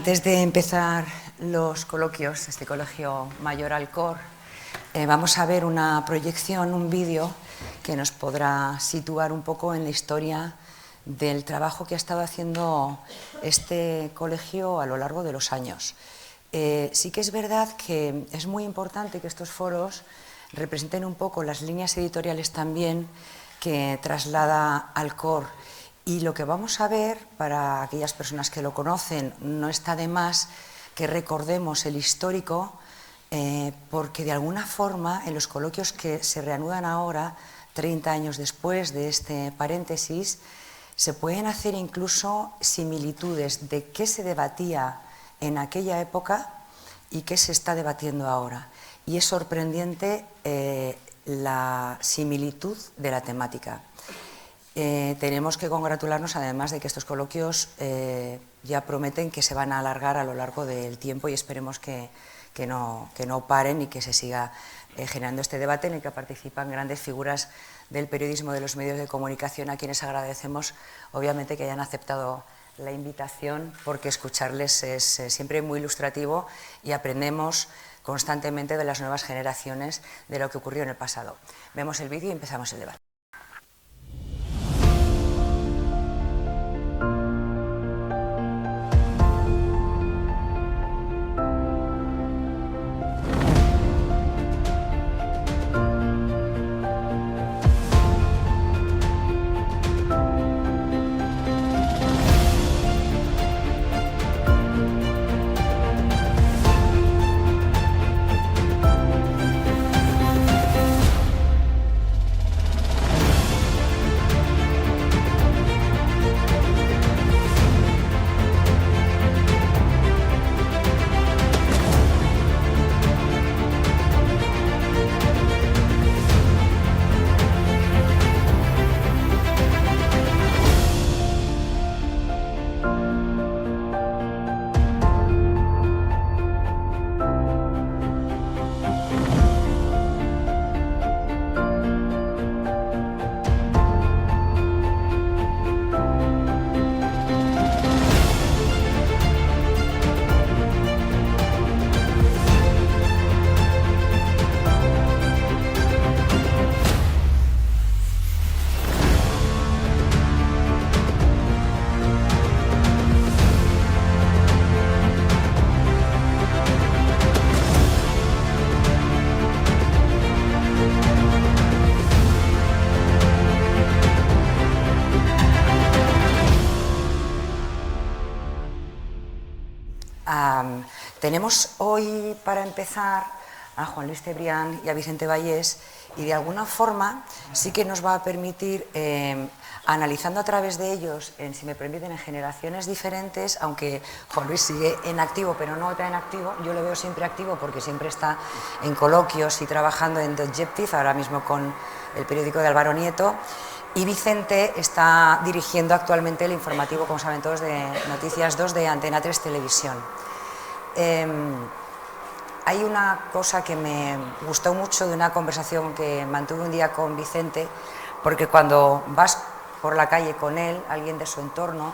Antes de empezar los coloquios de este Colegio Mayor Alcor, vamos a ver una proyección, un vídeo que nos podrá situar un poco en la historia del trabajo que ha estado haciendo este colegio a lo largo de los años. Sí que es verdad que es muy importante que estos foros representen un poco las líneas editoriales también que traslada Alcor. Y lo que vamos a ver, para aquellas personas que lo conocen, no está de más que recordemos el histórico, porque de alguna forma en los coloquios que se reanudan ahora, 30 años después de este paréntesis, se pueden hacer incluso similitudes de qué se debatía en aquella época y qué se está debatiendo ahora. Y es sorprendente la similitud de la temática. Tenemos que congratularnos además de que estos coloquios ya prometen que se van a alargar a lo largo del tiempo y esperemos que no paren y que se siga generando este debate en el que participan grandes figuras del periodismo, de los medios de comunicación, a quienes agradecemos obviamente que hayan aceptado la invitación, porque escucharles es siempre muy ilustrativo y aprendemos constantemente de las nuevas generaciones de lo que ocurrió en el pasado. Vemos el vídeo y empezamos el debate. Tenemos hoy, para empezar, a Juan Luis Cebrián y a Vicente Vallés, y de alguna forma sí que nos va a permitir, analizando a través de ellos, si me permiten, en generaciones diferentes, aunque Juan Luis sigue en activo, pero no tan activo, yo lo veo siempre activo porque siempre está en coloquios y trabajando en The Objective, ahora mismo con el periódico de Álvaro Nieto, y Vicente está dirigiendo actualmente el informativo, como saben todos, de Noticias 2 de Antena 3 Televisión. Hay una cosa que me gustó mucho de una conversación que mantuve un día con Vicente, porque cuando vas por la calle con él, alguien de su entorno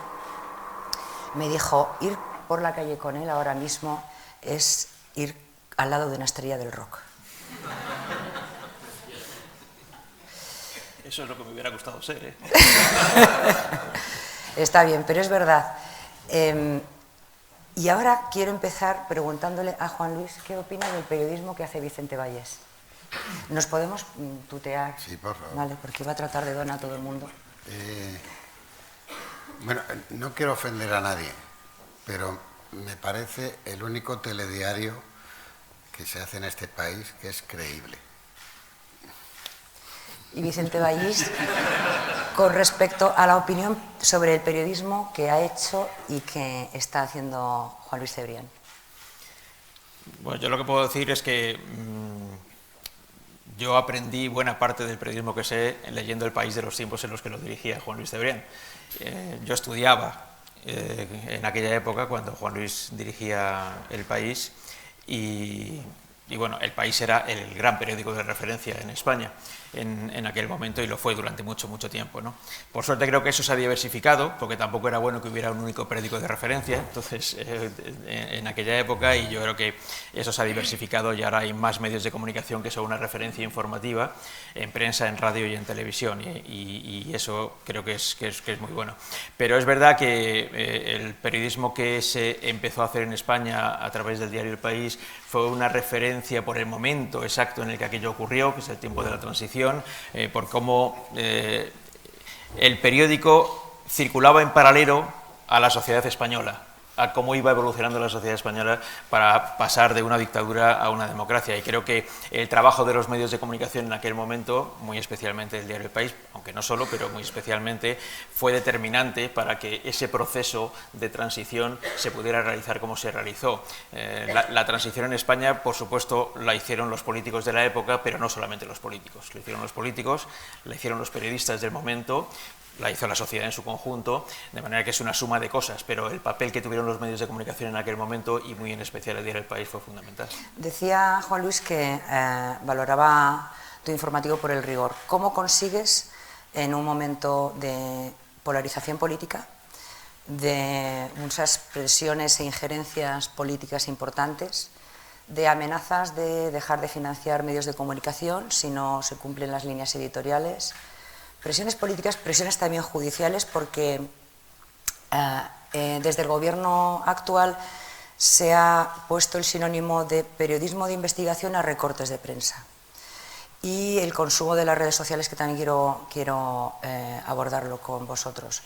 me dijo, ir por la calle con él ahora mismo es ir al lado de una estrella del rock. Eso es lo que me hubiera gustado ser, ¿eh? Está bien, pero es verdad. Y ahora quiero empezar preguntándole a Juan Luis qué opina del periodismo que hace Vicente Vallés. ¿Nos podemos tutear? Sí, por favor. Vale, porque iba a tratar de donar a todo el mundo. Bueno, no quiero ofender a nadie, pero me parece el único telediario que se hace en este país que es creíble. Y Vicente Vallés, con respecto a la opinión sobre el periodismo que ha hecho y que está haciendo Juan Luis Cebrián. Bueno, yo lo que puedo decir es que yo aprendí buena parte del periodismo que sé leyendo El País de los tiempos en los que lo dirigía Juan Luis Cebrián. Yo estudiaba en aquella época cuando Juan Luis dirigía El País y Y bueno, El País era el gran periódico de referencia en España en aquel momento y lo fue durante mucho tiempo, ¿no? Por suerte creo que eso se ha diversificado, porque tampoco era bueno que hubiera un único periódico de referencia, entonces en aquella época, y yo creo que eso se ha diversificado y ahora hay más medios de comunicación que son una referencia informativa en prensa, en radio y en televisión, y eso creo que es muy bueno. Pero es verdad que el periodismo que se empezó a hacer en España a través del diario El País fue una referencia por el momento exacto en el que aquello ocurrió, que es el tiempo de la transición, por cómo el periódico circulaba en paralelo a la sociedad española, a cómo iba evolucionando la sociedad española para pasar de una dictadura a una democracia. Y creo que el trabajo de los medios de comunicación en aquel momento, muy especialmente el diario El País, aunque no solo, pero muy especialmente, fue determinante para que ese proceso de transición se pudiera realizar como se realizó. La transición en España, por supuesto, la hicieron los políticos de la época, pero no solamente los políticos. Lo hicieron los políticos, la hicieron los periodistas del momento, la hizo la sociedad en su conjunto, de manera que es una suma de cosas, pero el papel que tuvieron los medios de comunicación en aquel momento, y muy en especial el diario El País, fue fundamental. Decía Juan Luis que valoraba tu informativo por el rigor. ¿Cómo consigues, en un momento de polarización política, de muchas presiones e injerencias políticas importantes, de amenazas de dejar de financiar medios de comunicación si no se cumplen las líneas editoriales, presiones políticas, presiones también judiciales, porque desde el gobierno actual se ha puesto el sinónimo de periodismo de investigación a recortes de prensa, y el consumo de las redes sociales, que también quiero abordarlo con vosotros.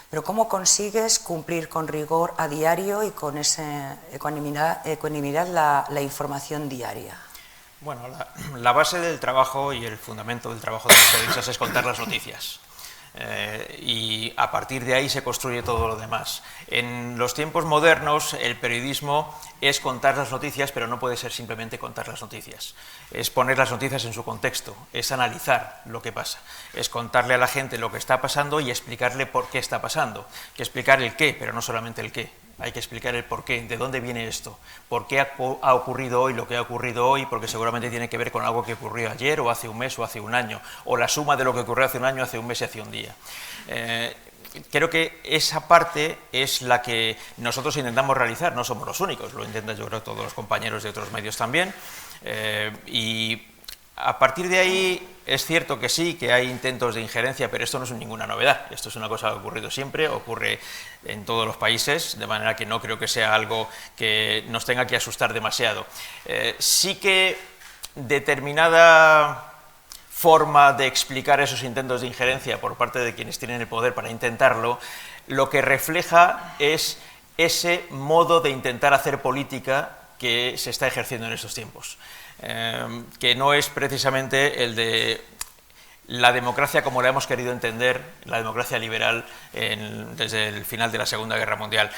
Pero ¿cómo consigues cumplir con rigor a diario y con esa ecuanimidad la información diaria? Bueno, la base del trabajo y el fundamento del trabajo de los periodistas es contar las noticias. Y a partir de ahí se construye todo lo demás. En los tiempos modernos el periodismo es contar las noticias, pero no puede ser simplemente contar las noticias. Es poner las noticias en su contexto, es analizar lo que pasa, es contarle a la gente lo que está pasando y explicarle por qué está pasando. Hay que explicar el qué, pero no solamente el qué. Hay que explicar el por qué, de dónde viene esto, por qué ha ocurrido hoy lo que ha ocurrido hoy, porque seguramente tiene que ver con algo que ocurrió ayer o hace un mes o hace un año, o la suma de lo que ocurrió hace un año, hace un mes y hace un día. Creo que esa parte es la que nosotros intentamos realizar, no somos los únicos, lo intentan yo creo todos los compañeros de otros medios también, y a partir de ahí es cierto que sí, que hay intentos de injerencia, pero esto no es ninguna novedad, esto es una cosa que ha ocurrido siempre, ocurre en todos los países, de manera que no creo que sea algo que nos tenga que asustar demasiado. Sí que determinada forma de explicar esos intentos de injerencia por parte de quienes tienen el poder para intentarlo, lo que refleja es ese modo de intentar hacer política que se está ejerciendo en estos tiempos. Que no es precisamente el de la democracia como la hemos querido entender, la democracia liberal desde el final de la Segunda Guerra Mundial.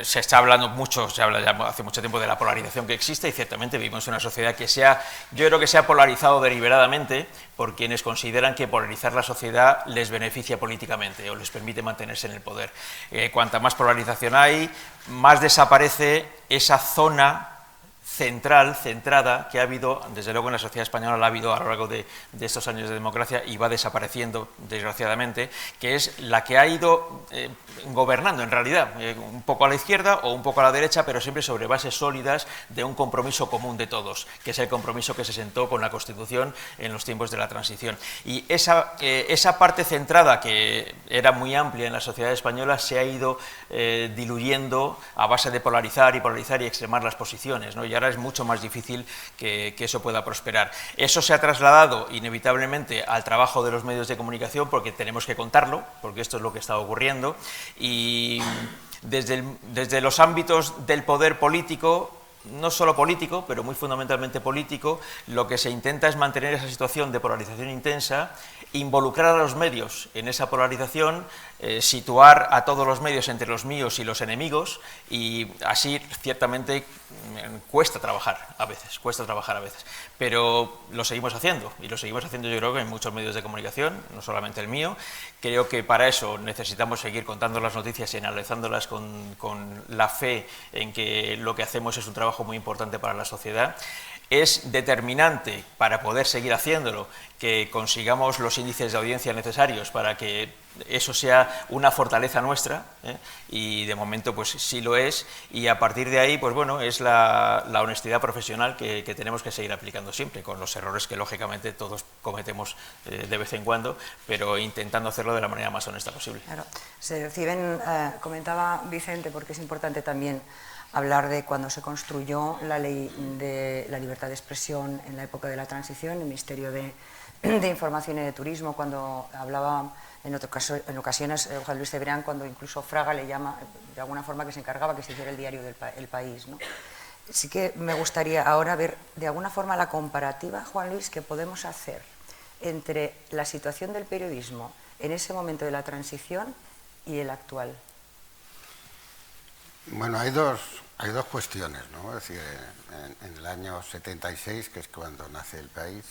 Se está hablando mucho, se habla ya hace mucho tiempo de la polarización que existe, y ciertamente vivimos en una sociedad que yo creo que se ha polarizado deliberadamente por quienes consideran que polarizar la sociedad les beneficia políticamente o les permite mantenerse en el poder. Cuanta más polarización hay, más desaparece esa zona centrada, que ha habido, desde luego en la sociedad española la ha habido a lo largo de estos años de democracia y va desapareciendo, desgraciadamente, que es la que ha ido gobernando en realidad, un poco a la izquierda o un poco a la derecha, pero siempre sobre bases sólidas de un compromiso común de todos, que es el compromiso que se sentó con la Constitución en los tiempos de la transición. Y esa parte centrada, que era muy amplia en la sociedad española, se ha ido diluyendo a base de polarizar y extremar las posiciones, ¿no? Y ahora es mucho más difícil que eso pueda prosperar. Eso se ha trasladado inevitablemente al trabajo de los medios de comunicación, porque tenemos que contarlo, porque esto es lo que está ocurriendo, y desde los ámbitos del poder político, no solo político, pero muy fundamentalmente político, lo que se intenta es mantener esa situación de polarización intensa, involucrar a los medios en esa polarización, situar a todos los medios entre los míos y los enemigos, y así ciertamente cuesta trabajar a veces, pero lo seguimos haciendo, y lo seguimos haciendo yo creo que en muchos medios de comunicación, no solamente el mío. Creo que para eso necesitamos seguir contando las noticias y analizándolas con la fe en que lo que hacemos es un trabajo trabajo muy importante para la sociedad. Es determinante para poder seguir haciéndolo que consigamos los índices de audiencia necesarios para que eso sea una fortaleza nuestra, y de momento pues sí lo es, y a partir de ahí pues bueno, es la honestidad profesional que tenemos que seguir aplicando siempre, con los errores que lógicamente todos cometemos de vez en cuando, pero intentando hacerlo de la manera más honesta posible. Claro. Se reciben, comentaba Vicente, porque es importante también hablar de cuando se construyó la ley de la libertad de expresión en la época de la transición, el Ministerio de Información y de Turismo, cuando hablaba en ocasiones Juan Luis Cebrián, cuando incluso Fraga le llama, de alguna forma, que se encargaba que se hiciera el diario del País, ¿no? Sí que me gustaría ahora ver de alguna forma la comparativa, Juan Luis, que podemos hacer entre la situación del periodismo en ese momento de la transición y el actual. Bueno, hay dos cuestiones, ¿no? Es decir, en el año 76, que es cuando nace El País,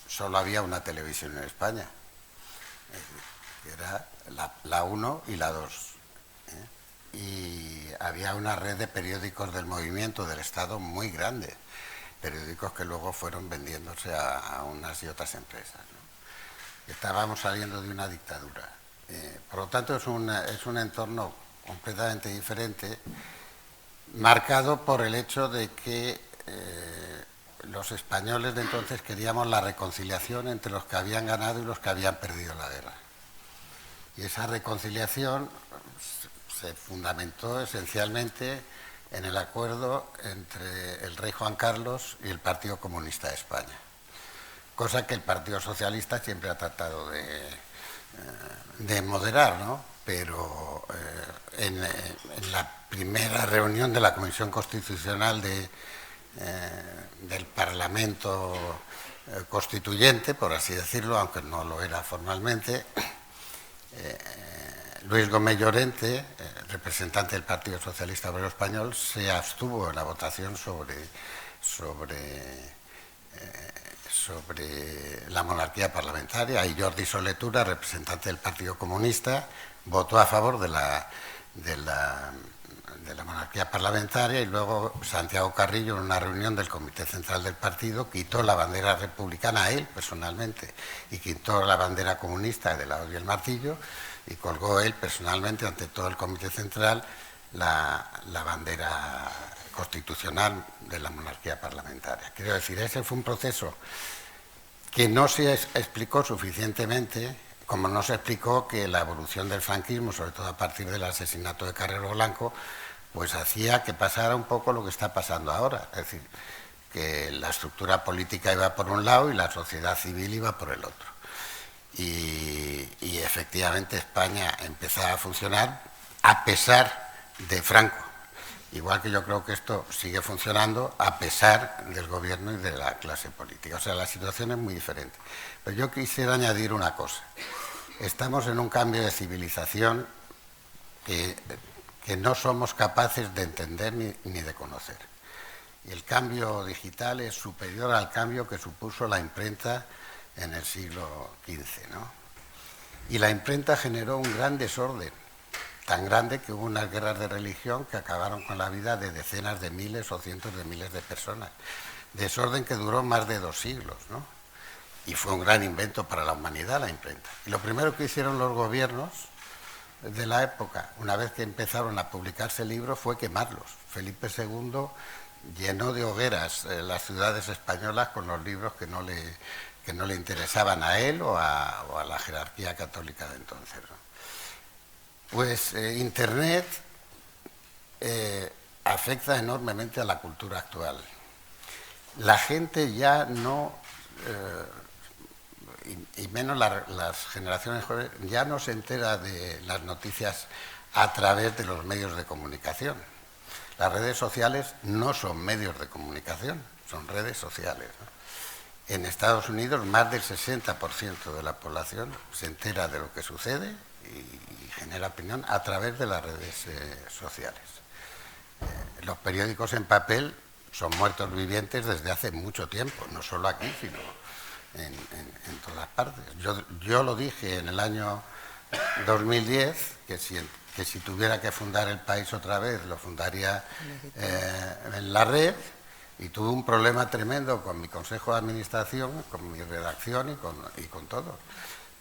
solo había una televisión en España, que era la 1 y la 2. Y había una red de periódicos del movimiento del Estado muy grande, periódicos que luego fueron vendiéndose a unas y otras empresas, ¿no? Estábamos saliendo de una dictadura. Por lo tanto, es un entorno completamente diferente, marcado por el hecho de que los españoles de entonces queríamos la reconciliación entre los que habían ganado y los que habían perdido la guerra. Y esa reconciliación se fundamentó esencialmente en el acuerdo entre el rey Juan Carlos y el Partido Comunista de España, cosa que el Partido Socialista siempre ha tratado de moderar, ¿no? Pero en la primera reunión de la Comisión Constitucional del Parlamento Constituyente, por así decirlo, aunque no lo era formalmente, Luis Gómez Llorente, representante del Partido Socialista Obrero Español, se abstuvo en la votación sobre la monarquía parlamentaria, y Jordi Soletura, representante del Partido Comunista, votó a favor de la monarquía parlamentaria, y luego Santiago Carrillo, en una reunión del Comité Central del Partido, quitó la bandera republicana, a él personalmente, y quitó la bandera comunista de la hoz y el martillo, y colgó él personalmente ante todo el Comité Central la bandera constitucional de la monarquía parlamentaria. Quiero decir, ese fue un proceso que no se explicó suficientemente, como no se explicó que la evolución del franquismo, sobre todo a partir del asesinato de Carrero Blanco, pues hacía que pasara un poco lo que está pasando ahora, es decir, que la estructura política iba por un lado y la sociedad civil iba por el otro. Y efectivamente España empezaba a funcionar a pesar de Franco, igual que yo creo que esto sigue funcionando a pesar del gobierno y de la clase política. O sea, la situación es muy diferente. Pero yo quisiera añadir una cosa. Estamos en un cambio de civilización que no somos capaces de entender ni de conocer. Y el cambio digital es superior al cambio que supuso la imprenta en el siglo XV, ¿no? Y la imprenta generó un gran desorden, tan grande que hubo unas guerras de religión que acabaron con la vida de decenas de miles o cientos de miles de personas. Desorden que duró más de 2 siglos, ¿no? Y fue un gran invento para la humanidad, la imprenta. Y lo primero que hicieron los gobiernos de la época, una vez que empezaron a publicarse libros, fue quemarlos. Felipe II llenó de hogueras las ciudades españolas con los libros que no le interesaban a él o a la jerarquía católica de entonces, ¿no? Pues Internet afecta enormemente a la cultura actual. La gente ya no, y menos las generaciones jóvenes, ya no se entera de las noticias a través de los medios de comunicación. Las redes sociales no son medios de comunicación, son redes sociales, ¿no? En Estados Unidos, más del 60% de la población se entera de lo que sucede y genera opinión a través de las redes sociales. Los periódicos en papel son muertos vivientes desde hace mucho tiempo, no solo aquí, sino en todas partes. Yo lo dije en el año 2010, que si tuviera que fundar el país otra vez, lo fundaría en la red, y tuve un problema tremendo con mi consejo de administración, con mi redacción y con todo.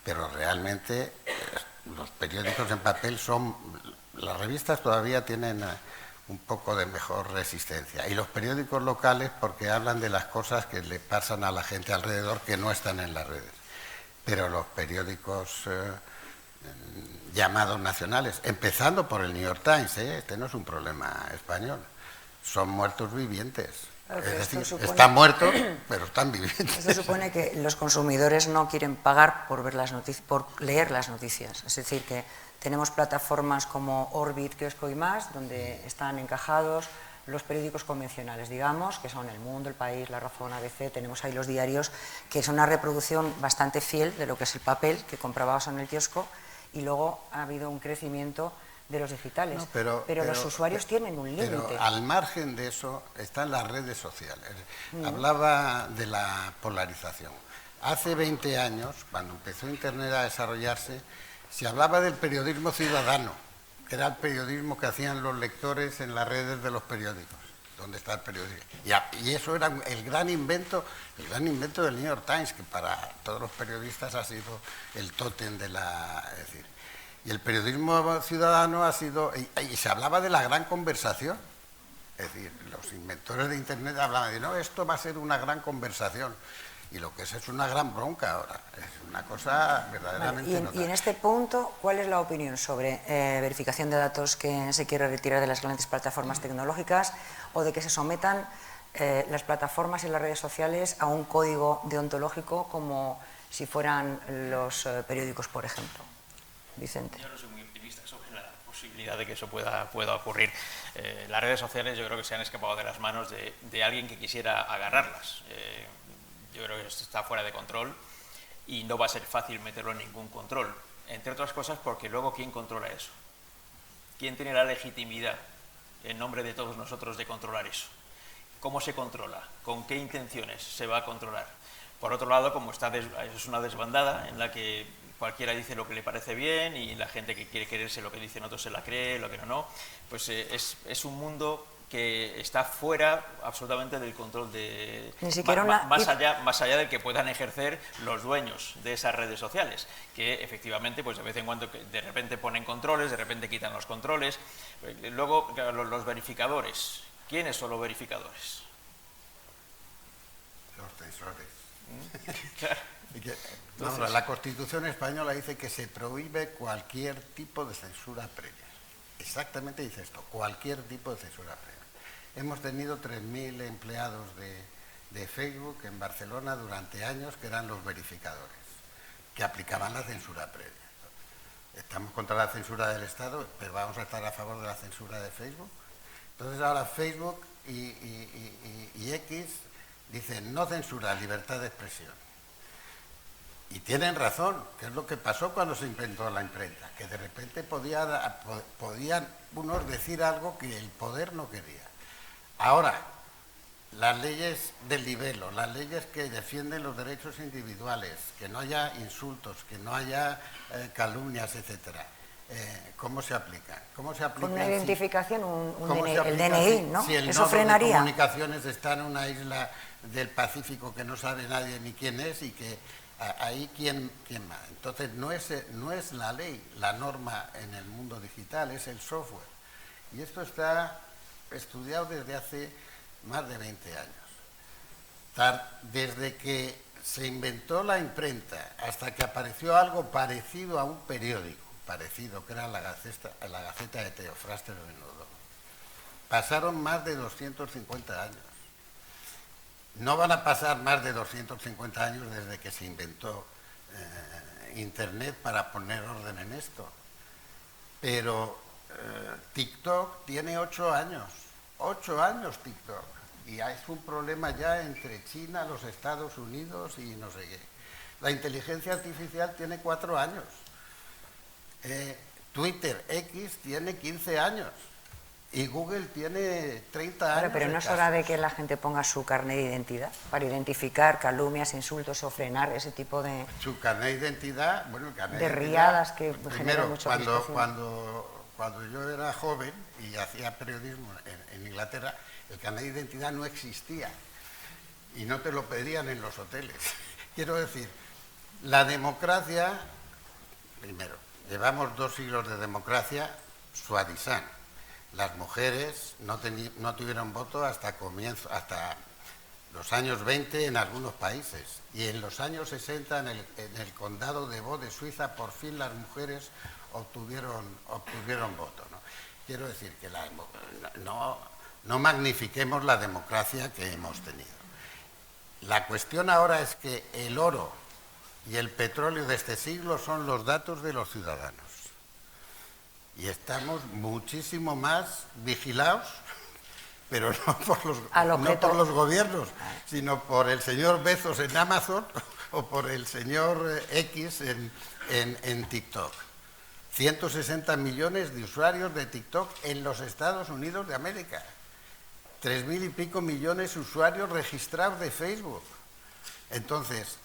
Pero realmente los periódicos en papel son... Las revistas todavía tienen un poco de mejor resistencia. Y los periódicos locales porque hablan de las cosas que le pasan a la gente alrededor que no están en las redes. Pero los periódicos llamados nacionales, empezando por el New York Times, este no es un problema español, son muertos vivientes. Es decir, están muertos, pero están vivientes. Esto supone que los consumidores no quieren pagar por ver las noticias, por leer las noticias. Es decir, que tenemos plataformas como Orbit, Kiosco y más, donde están encajados los periódicos convencionales, digamos, que son El Mundo, El País, La Razón, ABC. Tenemos ahí los diarios, que es una reproducción bastante fiel de lo que es el papel que comprabas en el kiosco, y luego ha habido un crecimiento de los digitales, no, pero los usuarios tienen un límite. Pero al margen de eso están las redes sociales. Hablaba de la polarización. Hace 20 años, cuando empezó Internet a desarrollarse, se hablaba del periodismo ciudadano, que era el periodismo que hacían los lectores en las redes de los periódicos. ¿Dónde está el periodismo? Y eso era el gran invento del New York Times, que para todos los periodistas ha sido el tótem de la... Es decir, y el periodismo ciudadano ha sido... Y se hablaba de la gran conversación. Es decir, los inventores de Internet hablaban de, no, esto va a ser una gran conversación. Y lo que es una gran bronca ahora. Es una cosa verdaderamente notable. Y en este punto, ¿cuál es la opinión sobre verificación de datos que se quiere retirar de las grandes plataformas tecnológicas, o de que se sometan las plataformas y las redes sociales a un código deontológico como si fueran los periódicos, por ejemplo? Vicente. Yo no soy muy optimista sobre la posibilidad de que eso pueda ocurrir. Las redes sociales yo creo que se han escapado de las manos de alguien que quisiera agarrarlas. Yo creo que esto está fuera de control y no va a ser fácil meterlo en ningún control. Entre otras cosas porque luego, ¿quién controla eso? ¿Quién tiene la legitimidad en nombre de todos nosotros de controlar eso? ¿Cómo se controla? ¿Con qué intenciones se va a controlar? Por otro lado, como es una desbandada en la que cualquiera dice lo que le parece bien y la gente que quiere creerse lo que dicen otros se la cree, lo que no, pues es un mundo que está fuera absolutamente del control de... Ni siquiera más allá del que puedan ejercer los dueños de esas redes sociales, que efectivamente pues de vez en cuando de repente ponen controles, de repente quitan los controles. Luego los verificadores. ¿Quiénes son los verificadores? Los censores. Claro. Entonces, la Constitución española dice que se prohíbe cualquier tipo de censura previa. Exactamente dice esto, cualquier tipo de censura previa. Hemos tenido 3.000 empleados de Facebook en Barcelona durante años que eran los verificadores, que aplicaban la censura previa. Estamos contra la censura del Estado, pero vamos a estar a favor de la censura de Facebook. Entonces ahora Facebook y X dicen no censura, libertad de expresión. Y tienen razón, que es lo que pasó cuando se inventó la imprenta, que de repente podían unos decir algo que el poder no quería. Ahora, las leyes del libelo, las leyes que defienden los derechos individuales, que no haya insultos, que no haya calumnias, etcétera, ¿cómo se aplican? ¿Cómo se aplican? Con una identificación, el DNI, DNI, ¿no? Si el Eso nodo frenaría. de comunicaciones está en una isla del Pacífico que no sabe nadie ni quién es y que ahí quién más. Entonces no es la ley, la norma en el mundo digital, es el software. Y esto está estudiado desde hace más de 20 años. Desde que se inventó la imprenta hasta que apareció algo parecido a un periódico, que era la Gaceta de Teofraste de Benodó, pasaron más de 250 años. No van a pasar más de 250 años desde que se inventó Internet para poner orden en esto. Pero TikTok tiene 8 años. 8 años TikTok. Y es un problema ya entre China, los Estados Unidos y no sé qué. La inteligencia artificial tiene 4 años. Twitter X tiene 15 años. Y Google tiene 30 años. Claro, pero no es hora de que la gente ponga su carnet de identidad para identificar calumnias, insultos o frenar ese tipo de... Su carnet de identidad, bueno, el carnet de riadas que primero, generan mucho cuando yo era joven y hacía periodismo en Inglaterra, el carnet de identidad no existía y no te lo pedían en los hoteles. Quiero decir, la democracia, primero, llevamos 2 siglos de democracia suadizán. Las mujeres no tuvieron voto hasta los años 20 en algunos países, y en los años 60 en el condado de Vaud de Suiza por fin las mujeres obtuvieron voto, ¿no? Quiero decir que no magnifiquemos la democracia que hemos tenido. La cuestión ahora es que el oro y el petróleo de este siglo son los datos de los ciudadanos. Y estamos muchísimo más vigilados, pero no por los gobiernos, sino por el señor Bezos en Amazon o por el señor X en TikTok. 160 millones de usuarios de TikTok en los Estados Unidos de América. 3.000 y pico millones de usuarios registrados de Facebook. Entonces,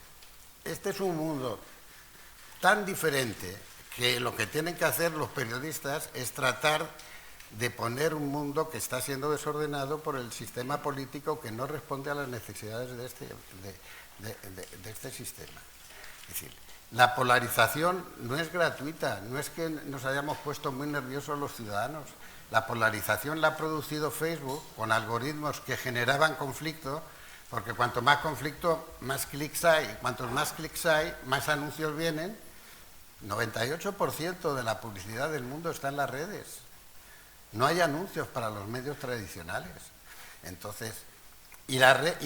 este es un mundo tan diferente que lo que tienen que hacer los periodistas es tratar de poner un mundo que está siendo desordenado por el sistema político que no responde a las necesidades de este sistema. Es decir, la polarización no es gratuita, no es que nos hayamos puesto muy nerviosos los ciudadanos. La polarización la ha producido Facebook con algoritmos que generaban conflicto, porque cuanto más conflicto, más clics hay. Cuantos más clics hay, más anuncios vienen. 98% de la publicidad del mundo está en las redes. No hay anuncios para los medios tradicionales. Entonces, ¿y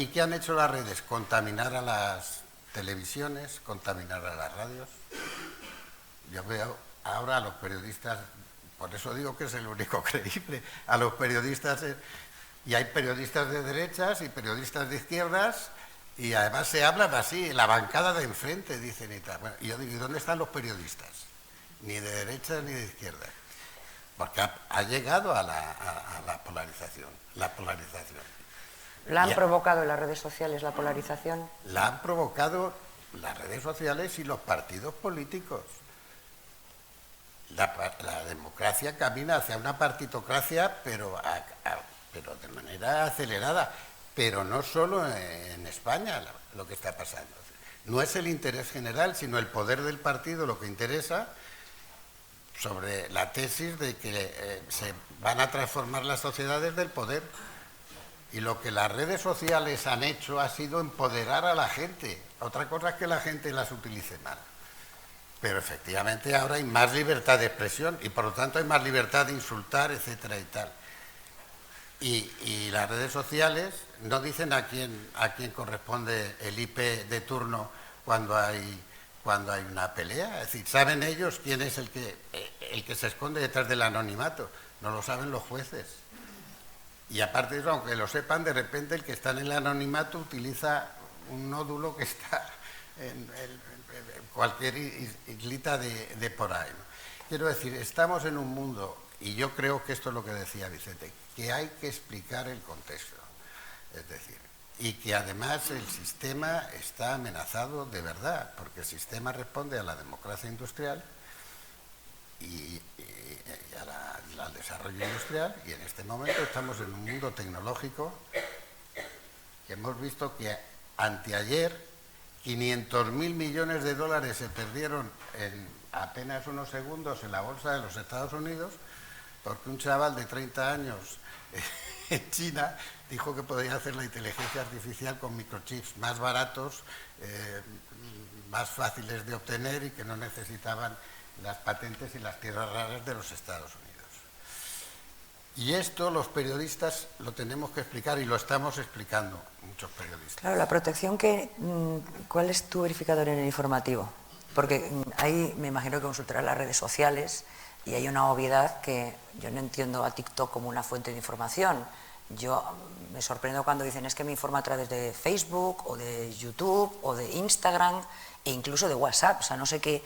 qué han hecho las redes? Contaminar a las televisiones, contaminar a las radios. Yo veo ahora a los periodistas, por eso digo que es el único creíble, a los periodistas, y hay periodistas de derechas y periodistas de izquierdas, y además se hablan así, en la bancada de enfrente, dicen y tal. Bueno, y yo digo, ¿y dónde están los periodistas? Ni de derecha ni de izquierda. Porque ha llegado a la polarización. ¿La han provocado las redes sociales, la polarización? La han provocado las redes sociales y los partidos políticos. La democracia camina hacia una partitocracia, pero de manera acelerada. Pero no solo en España lo que está pasando. No es el interés general, sino el poder del partido lo que interesa, sobre la tesis de que se van a transformar las sociedades del poder. Y lo que las redes sociales han hecho ha sido empoderar a la gente. Otra cosa es que la gente las utilice mal. Pero efectivamente ahora hay más libertad de expresión y por lo tanto hay más libertad de insultar, etcétera y tal. Y las redes sociales no dicen a quién corresponde el IP de turno cuando hay una pelea. Es decir, saben ellos quién es el que se esconde detrás del anonimato. No lo saben los jueces. Y aparte de eso, aunque lo sepan, de repente el que está en el anonimato utiliza un nódulo que está en cualquier islita de por ahí, ¿no? Quiero decir, estamos en un mundo, y yo creo que esto es lo que decía Vicente, que hay que explicar el contexto. Es decir, y que además el sistema está amenazado de verdad, porque el sistema responde a la democracia industrial y al desarrollo industrial, y en este momento estamos en un mundo tecnológico que hemos visto que anteayer 500.000 millones de dólares se perdieron en apenas unos segundos en la bolsa de los Estados Unidos, porque un chaval de 30 años en China dijo que podía hacer la inteligencia artificial con microchips más baratos, más fáciles de obtener y que no necesitaban las patentes y las tierras raras de los Estados Unidos. Y esto los periodistas lo tenemos que explicar y lo estamos explicando muchos periodistas. Claro, la protección ¿cuál es tu verificador en el informativo? Porque ahí me imagino que consultarás las redes sociales y hay una obviedad que yo no entiendo a TikTok como una fuente de información. Yo me sorprendo cuando dicen es que me informa a través de Facebook o de YouTube o de Instagram e incluso de WhatsApp. O sea, no sé qué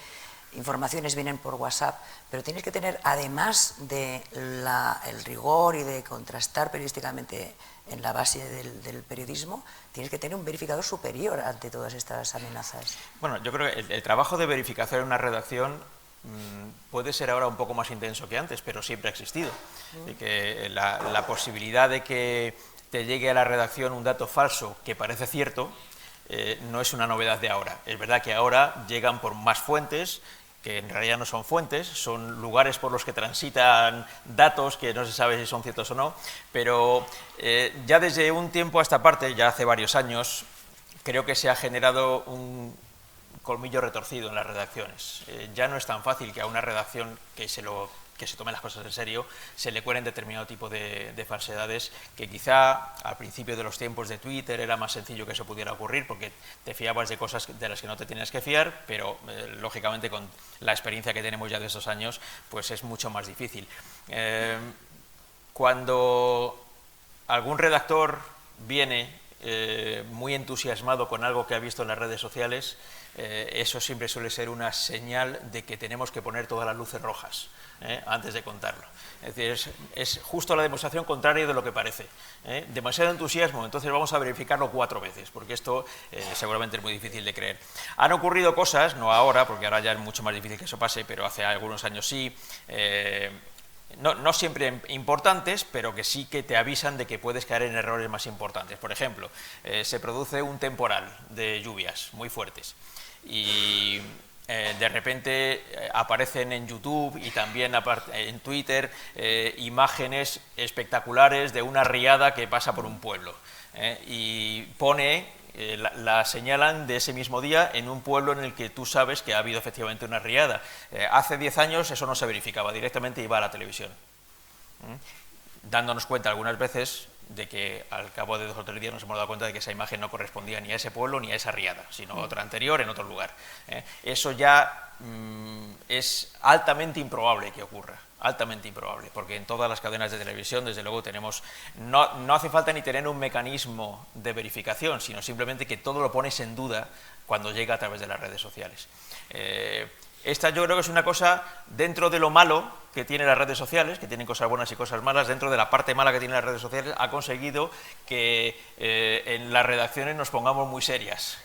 informaciones vienen por WhatsApp, pero tienes que tener, además de el rigor y de contrastar periodísticamente en la base del periodismo, tienes que tener un verificador superior ante todas estas amenazas. Bueno, yo creo que el trabajo de verificación en una redacción puede ser ahora un poco más intenso que antes, pero siempre ha existido. Y que la posibilidad de que te llegue a la redacción un dato falso que parece cierto no es una novedad de ahora. Es verdad que ahora llegan por más fuentes, que en realidad no son fuentes, son lugares por los que transitan datos que no se sabe si son ciertos o no, pero ya desde un tiempo a esta parte, ya hace varios años, creo que se ha generado un colmillo retorcido en las redacciones. Ya no es tan fácil que a una redacción que se tome las cosas en serio, se le cuelen determinado tipo de falsedades, que quizá al principio de los tiempos de Twitter era más sencillo que eso pudiera ocurrir, porque te fiabas de cosas de las que no te tenías que fiar, pero lógicamente con la experiencia que tenemos ya de estos años, pues es mucho más difícil. Cuando algún redactor viene muy entusiasmado con algo que ha visto en las redes sociales, eso siempre suele ser una señal de que tenemos que poner todas las luces rojas antes de contarlo. Es decir, es justo la demostración contraria de lo que parece. Demasiado entusiasmo, entonces vamos a verificarlo 4 veces, porque esto seguramente es muy difícil de creer. Han ocurrido cosas, no ahora, porque ahora ya es mucho más difícil que eso pase, pero hace algunos años sí, no siempre importantes, pero que sí que te avisan de que puedes caer en errores más importantes. Por ejemplo, se produce un temporal de lluvias muy fuertes y de repente aparecen en YouTube y también en Twitter imágenes espectaculares de una riada que pasa por un pueblo y pone... la señalan de ese mismo día en un pueblo en el que tú sabes que ha habido efectivamente una riada. Hace 10 años eso no se verificaba, directamente iba a la televisión, dándonos cuenta algunas veces de que al cabo de 2 o 3 días nos hemos dado cuenta de que esa imagen no correspondía ni a ese pueblo ni a esa riada, sino a otra anterior en otro lugar. Eso ya es altamente improbable que ocurra. Altamente improbable, porque en todas las cadenas de televisión, desde luego, tenemos... No hace falta ni tener un mecanismo de verificación, sino simplemente que todo lo pones en duda cuando llega a través de las redes sociales. Esta yo creo que es una cosa, dentro de lo malo que tienen las redes sociales, que tienen cosas buenas y cosas malas, dentro de la parte mala que tienen las redes sociales, ha conseguido que en las redacciones nos pongamos muy serias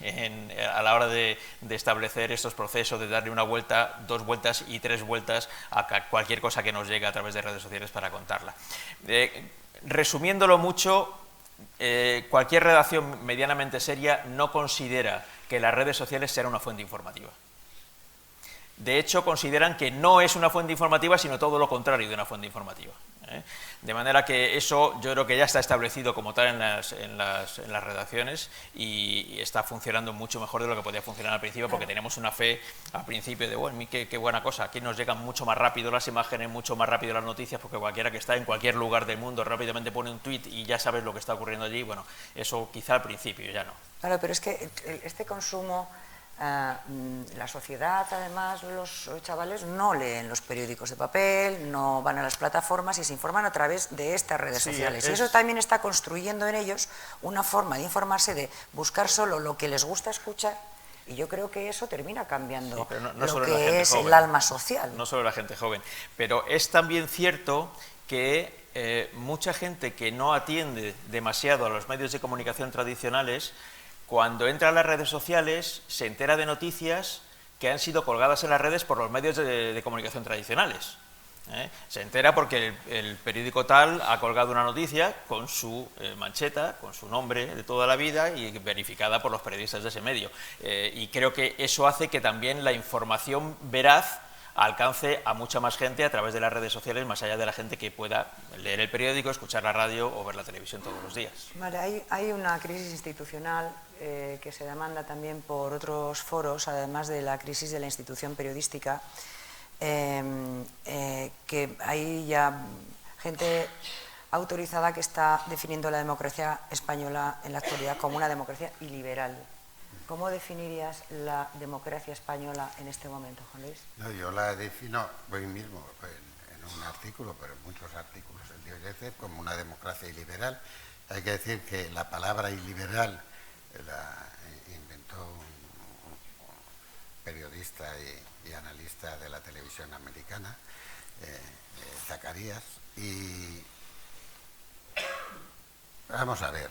a la hora de establecer estos procesos, de darle una vuelta, 2 vueltas y 3 vueltas a cualquier cosa que nos llegue a través de redes sociales para contarla. Resumiéndolo mucho, cualquier redacción medianamente seria no considera que las redes sociales sean una fuente informativa. De hecho, consideran que no es una fuente informativa, sino todo lo contrario de una fuente informativa. De manera que eso yo creo que ya está establecido como tal en las redacciones y está funcionando mucho mejor de lo que podía funcionar al principio, porque tenemos una fe al principio de, bueno, qué buena cosa, aquí nos llegan mucho más rápido las imágenes, mucho más rápido las noticias, porque cualquiera que está en cualquier lugar del mundo rápidamente pone un tuit y ya sabes lo que está ocurriendo allí. Bueno, eso quizá al principio, ya no. Claro, pero es que este consumo... la sociedad, además, los chavales no leen los periódicos de papel, no van a las plataformas y se informan a través de estas redes sociales. Y eso también está construyendo en ellos una forma de informarse, de buscar solo lo que les gusta escuchar, y yo creo que eso termina cambiando lo que es el alma social. No solo la gente joven, pero es también cierto que mucha gente que no atiende demasiado a los medios de comunicación tradicionales, cuando entra a las redes sociales, se entera de noticias que han sido colgadas en las redes por los medios de comunicación tradicionales. Se entera porque el periódico tal ha colgado una noticia con su mancheta, con su nombre de toda la vida y verificada por los periodistas de ese medio. Y creo que eso hace que también la información veraz alcance a mucha más gente a través de las redes sociales, más allá de la gente que pueda leer el periódico, escuchar la radio o ver la televisión todos los días. Vale, hay una crisis institucional que se demanda también por otros foros, además de la crisis de la institución periodística, que hay ya gente autorizada que está definiendo la democracia española en la actualidad como una democracia iliberal. ¿Cómo definirías la democracia española en este momento, Juan Luis? No, yo la defino hoy mismo en un artículo, pero en muchos artículos en Diógenes, como una democracia iliberal. Hay que decir que la palabra iliberal la inventó periodista y analista de la televisión americana, Zacarías, y vamos a ver,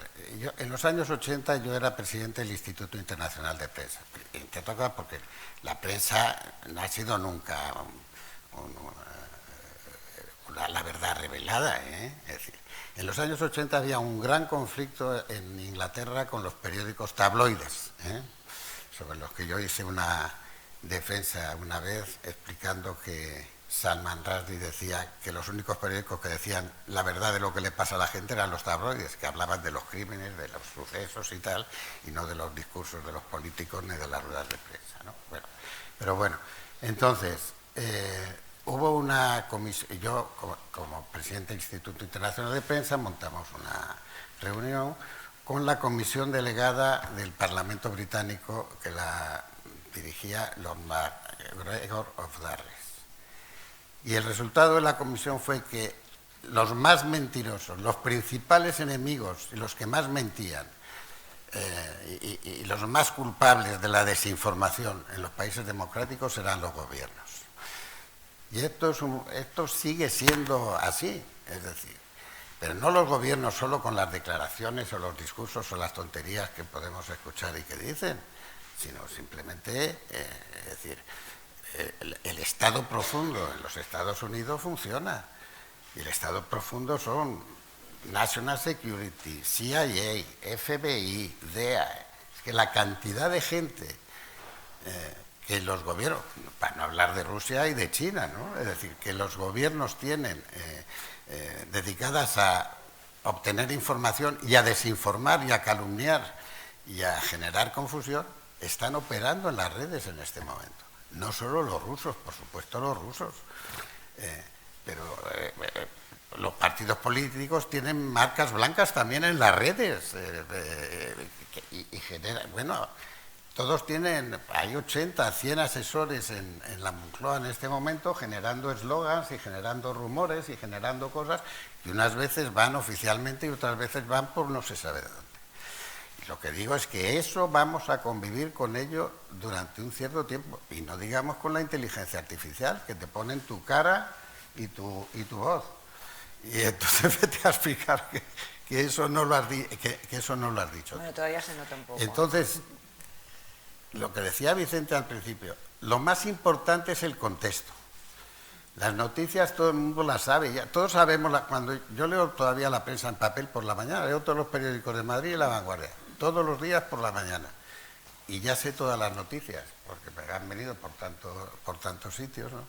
en los años 80 yo era presidente del Instituto Internacional de Prensa. Porque la prensa no ha sido nunca la verdad revelada, ¿eh? Es decir, en los años 80 había un gran conflicto en Inglaterra con los periódicos tabloides, ¿eh? Sobre los que yo hice una defensa una vez explicando que Salman Rushdie decía que los únicos periódicos que decían la verdad de lo que le pasa a la gente eran los tabloides, que hablaban de los crímenes, de los sucesos y tal, y no de los discursos de los políticos ni de las ruedas de prensa, ¿no? Bueno, pero bueno, entonces hubo una comisión, yo como presidente del Instituto Internacional de Prensa montamos una reunión con la comisión delegada del Parlamento británico que la dirigía Lord MacGregor of Darres. Y el resultado de la comisión fue que los más mentirosos, los principales enemigos y los que más mentían y los más culpables de la desinformación en los países democráticos eran los gobiernos. Y esto sigue siendo así, es decir, pero no los gobiernos solo con las declaraciones o los discursos o las tonterías que podemos escuchar y que dicen, sino simplemente, es decir, el Estado profundo en los Estados Unidos funciona. Y el Estado profundo son National Security, CIA, FBI, DEA. Es que la cantidad de gente que los gobiernos, para no hablar de Rusia y de China, ¿no? Es decir, que los gobiernos tienen dedicadas a obtener información y a desinformar y a calumniar y a generar confusión, están operando en las redes en este momento. No solo los rusos, por supuesto los rusos, pero los partidos políticos tienen marcas blancas también en las redes y generan, bueno, todos tienen, hay 80, 100 asesores en la Moncloa en este momento generando eslogans y generando rumores y generando cosas que unas veces van oficialmente y otras veces van por no se sabe de dónde. Lo que digo es que eso vamos a convivir con ello durante un cierto tiempo, y no digamos con la inteligencia artificial, que te ponen tu cara y tu voz. Y entonces vete a explicar que eso no lo has dicho. Bueno, todavía se nota un poco. Entonces, lo que decía Vicente al principio, lo más importante es el contexto. Las noticias todo el mundo las sabe, ya, todos sabemos, cuando yo leo todavía la prensa en papel por la mañana, leo todos los periódicos de Madrid y La Vanguardia, todos los días por la mañana, y ya sé todas las noticias, porque me han venido por tantos sitios, ¿no?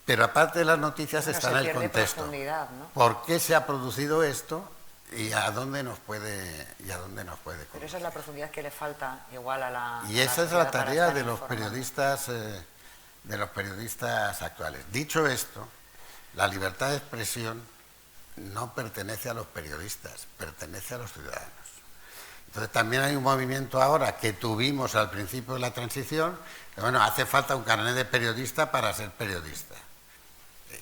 Pero aparte de las noticias está en el contexto. ¿No? ¿Por qué se ha producido esto y a dónde nos puede conducir? Pero esa es la profundidad que le falta igual a la... Y esa es la tarea de los periodistas actuales. Dicho esto, la libertad de expresión no pertenece a los periodistas, pertenece a los ciudadanos. Entonces también hay un movimiento ahora que tuvimos al principio de la transición, que bueno, hace falta un carnet de periodista para ser periodista.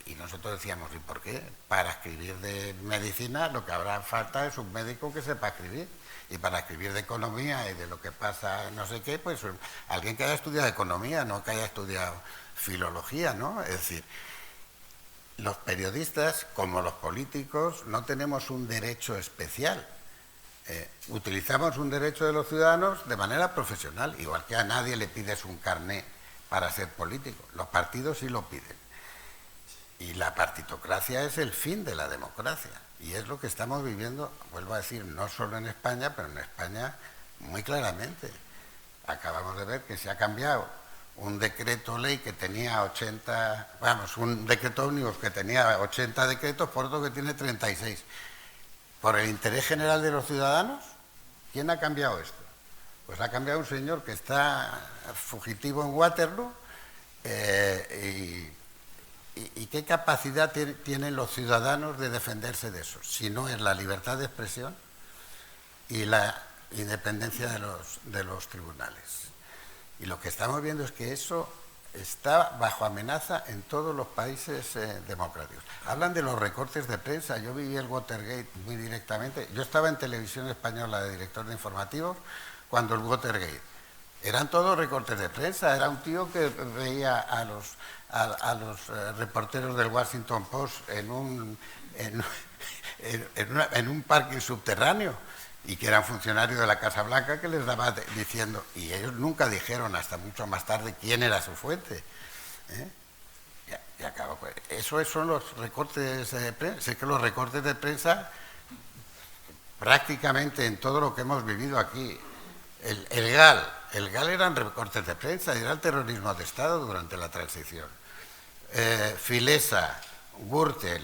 Y nosotros decíamos, ¿y por qué? Para escribir de medicina lo que habrá falta es un médico que sepa escribir. Y para escribir de economía y de lo que pasa no sé qué, pues alguien que haya estudiado economía, no que haya estudiado filología, ¿no? Es decir, los periodistas, como los políticos, no tenemos un derecho especial. Utilizamos un derecho de los ciudadanos de manera profesional, igual que a nadie le pides un carné para ser político. Los partidos sí lo piden. Y la partitocracia es el fin de la democracia. Y es lo que estamos viviendo, vuelvo a decir, no solo en España, pero en España muy claramente. Acabamos de ver que se ha cambiado un decreto ley que tenía 80, un decreto ómnibus que tenía 80 decretos por otro que tiene 36. ¿Por el interés general de los ciudadanos? ¿Quién ha cambiado esto? Pues ha cambiado un señor que está fugitivo en Waterloo ¿y qué capacidad tienen los ciudadanos de defenderse de eso? Si no es la libertad de expresión y la independencia de los tribunales. Y lo que estamos viendo es que eso está bajo amenaza en todos los países democráticos. Hablan de los recortes de prensa. Yo viví el Watergate muy directamente. Yo estaba en Televisión Española de director de informativos cuando el Watergate. Eran todos recortes de prensa. Era un tío que veía a los reporteros del Washington Post en un parque subterráneo, y que eran funcionarios de la Casa Blanca, que les daba diciendo, y ellos nunca dijeron hasta mucho más tarde quién era su fuente. Y acabó. Eso son los recortes de prensa. Sé que los recortes de prensa, prácticamente en todo lo que hemos vivido aquí, el GAL eran recortes de prensa, era el terrorismo de Estado durante la transición. Filesa, Gürtel,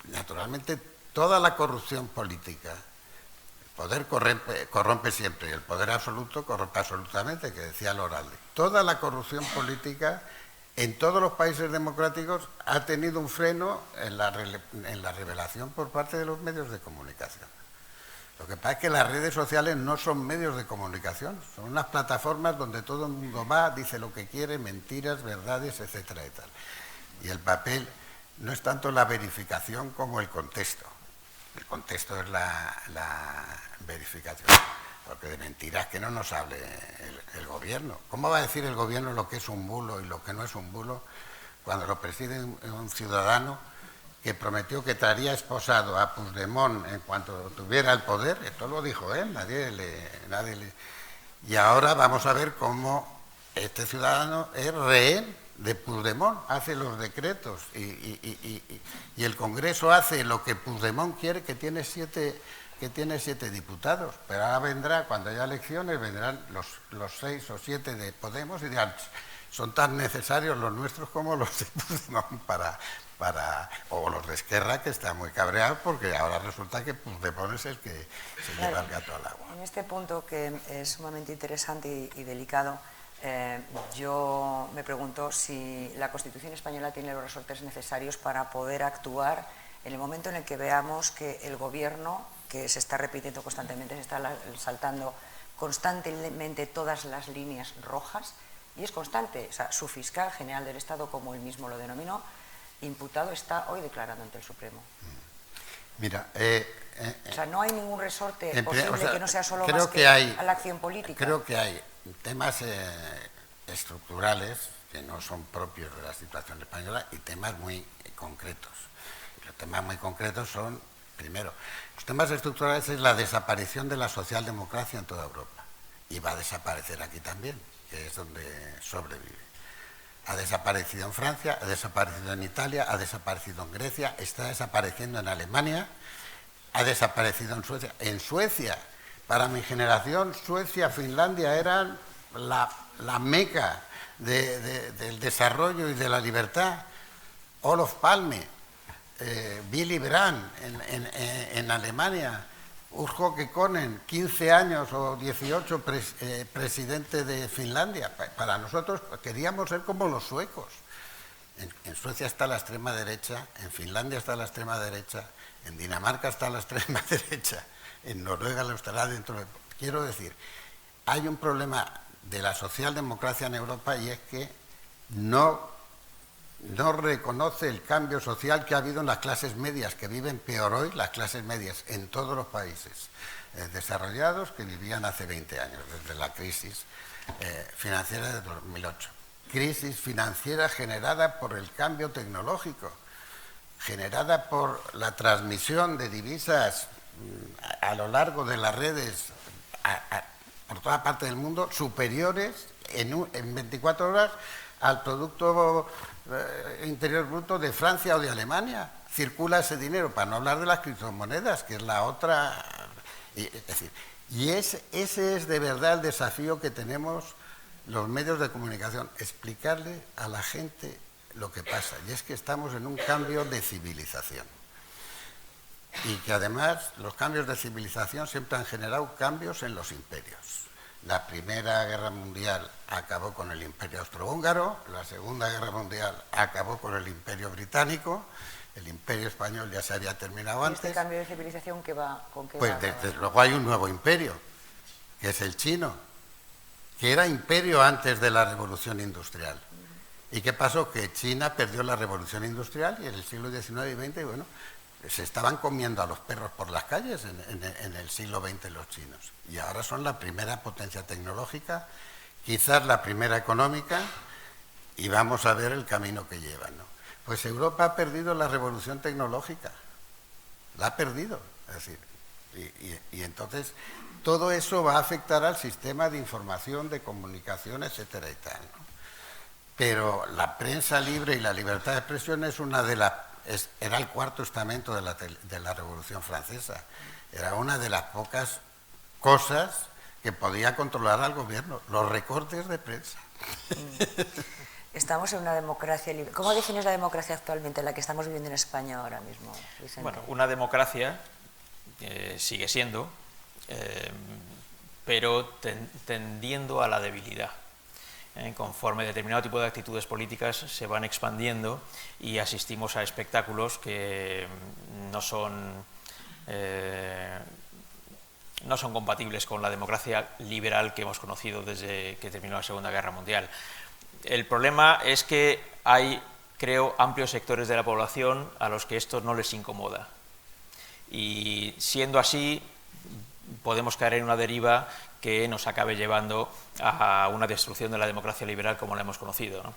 naturalmente toda la corrupción política. El poder corrompe siempre, y el poder absoluto corrompe absolutamente, que decía Loralde. Toda la corrupción política en todos los países democráticos ha tenido un freno en la revelación por parte de los medios de comunicación. Lo que pasa es que las redes sociales no son medios de comunicación, son unas plataformas donde todo el mundo va, dice lo que quiere, mentiras, verdades, etcétera y tal. Y el papel no es tanto la verificación como el contexto. El contexto es la verificación, porque de mentiras que no nos hable el gobierno. ¿Cómo va a decir el gobierno lo que es un bulo y lo que no es un bulo cuando lo preside un ciudadano que prometió que traería esposado a Puigdemont en cuanto tuviera el poder? Esto lo dijo él, nadie le... Y ahora vamos a ver cómo este ciudadano es rehén de Puigdemont, hace los decretos y el Congreso hace lo que Puigdemont quiere, que tiene siete diputados, pero ahora vendrá, cuando haya elecciones, vendrán los 6 o 7 de Podemos y dirán, son tan necesarios los nuestros como los de Puigdemont o los de Esquerra, que están muy cabreados porque ahora resulta que Puigdemont es el que se lleva el gato al agua. En este punto, que es sumamente interesante y delicado, yo me pregunto si la Constitución española tiene los resortes necesarios para poder actuar en el momento en el que veamos que el gobierno, que se está repitiendo constantemente, se está saltando constantemente todas las líneas rojas, y es constante. O sea, su fiscal general del Estado, como él mismo lo denominó, imputado, está hoy declarando ante el Supremo. Mira, o sea, no hay ningún resorte posible que no sea solo creo más que a la acción política. Creo que hay temas estructurales que no son propios de la situación española y temas muy concretos. Los temas muy concretos son, primero, los temas estructurales es la desaparición de la socialdemocracia en toda Europa, y va a desaparecer aquí también, que es donde sobrevive. Ha desaparecido en Francia, ha desaparecido en Italia, ha desaparecido en Grecia, está desapareciendo en Alemania, ha desaparecido en Suecia. En Suecia, para mi generación, Suecia, Finlandia eran la meca del desarrollo y de la libertad. Olof Palme, Willy Brandt en Alemania, Urho Kekkonen, 15 años o 18 presidente de Finlandia. Para nosotros queríamos ser como los suecos. En Suecia está la extrema derecha, en Finlandia está la extrema derecha, en Dinamarca está la extrema derecha, en Noruega la estará dentro de... Quiero decir, hay un problema de la socialdemocracia en Europa, y es que no reconoce el cambio social que ha habido en las clases medias, que viven peor hoy, las clases medias en todos los países desarrollados, que vivían hace 20 años, desde la crisis financiera de 2008. Crisis financiera generada por el cambio tecnológico, generada por la transmisión de divisas a lo largo de las redes por toda parte del mundo, superiores en 24 horas al Producto Interior Bruto de Francia o de Alemania. Circula ese dinero, para no hablar de las criptomonedas, que es la otra. Es decir, ese es de verdad el desafío que tenemos los medios de comunicación, explicarle a la gente lo que pasa, y es que estamos en un cambio de civilización, y que además los cambios de civilización siempre han generado cambios en los imperios. La Primera Guerra Mundial acabó con el Imperio Austrohúngaro, la Segunda Guerra Mundial acabó con el Imperio Británico, el Imperio Español ya se había terminado antes. ¿Este cambio de civilización con qué pues va? Desde luego hay un nuevo imperio, que es el chino, que era imperio antes de la Revolución Industrial. ¿Y qué pasó? Que China perdió la Revolución Industrial, y en el siglo XIX y XX, bueno, Se estaban comiendo a los perros por las calles en el siglo XX los chinos. Y ahora son la primera potencia tecnológica, quizás la primera económica, y vamos a ver el camino que llevan, ¿no? Pues Europa ha perdido la revolución tecnológica. La ha perdido. Es decir, y entonces todo eso va a afectar al sistema de información, de comunicación, etcétera y tal, ¿no? Pero la prensa libre y la libertad de expresión es una de las... era el cuarto estamento de la Revolución Francesa. Era una de las pocas cosas que podía controlar al gobierno, los recortes de prensa. Estamos en una democracia libre. ¿Cómo defines la democracia actualmente, la que estamos viviendo en España ahora mismo, Vicente? Bueno, una democracia sigue siendo, pero tendiendo a la debilidad. Conforme determinado tipo de actitudes políticas se van expandiendo y asistimos a espectáculos que no son compatibles con la democracia liberal que hemos conocido desde que terminó la Segunda Guerra Mundial. El problema es que hay, creo, amplios sectores de la población a los que esto no les incomoda. Y siendo así, podemos caer en una deriva que nos acabe llevando a una destrucción de la democracia liberal como la hemos conocido, ¿no?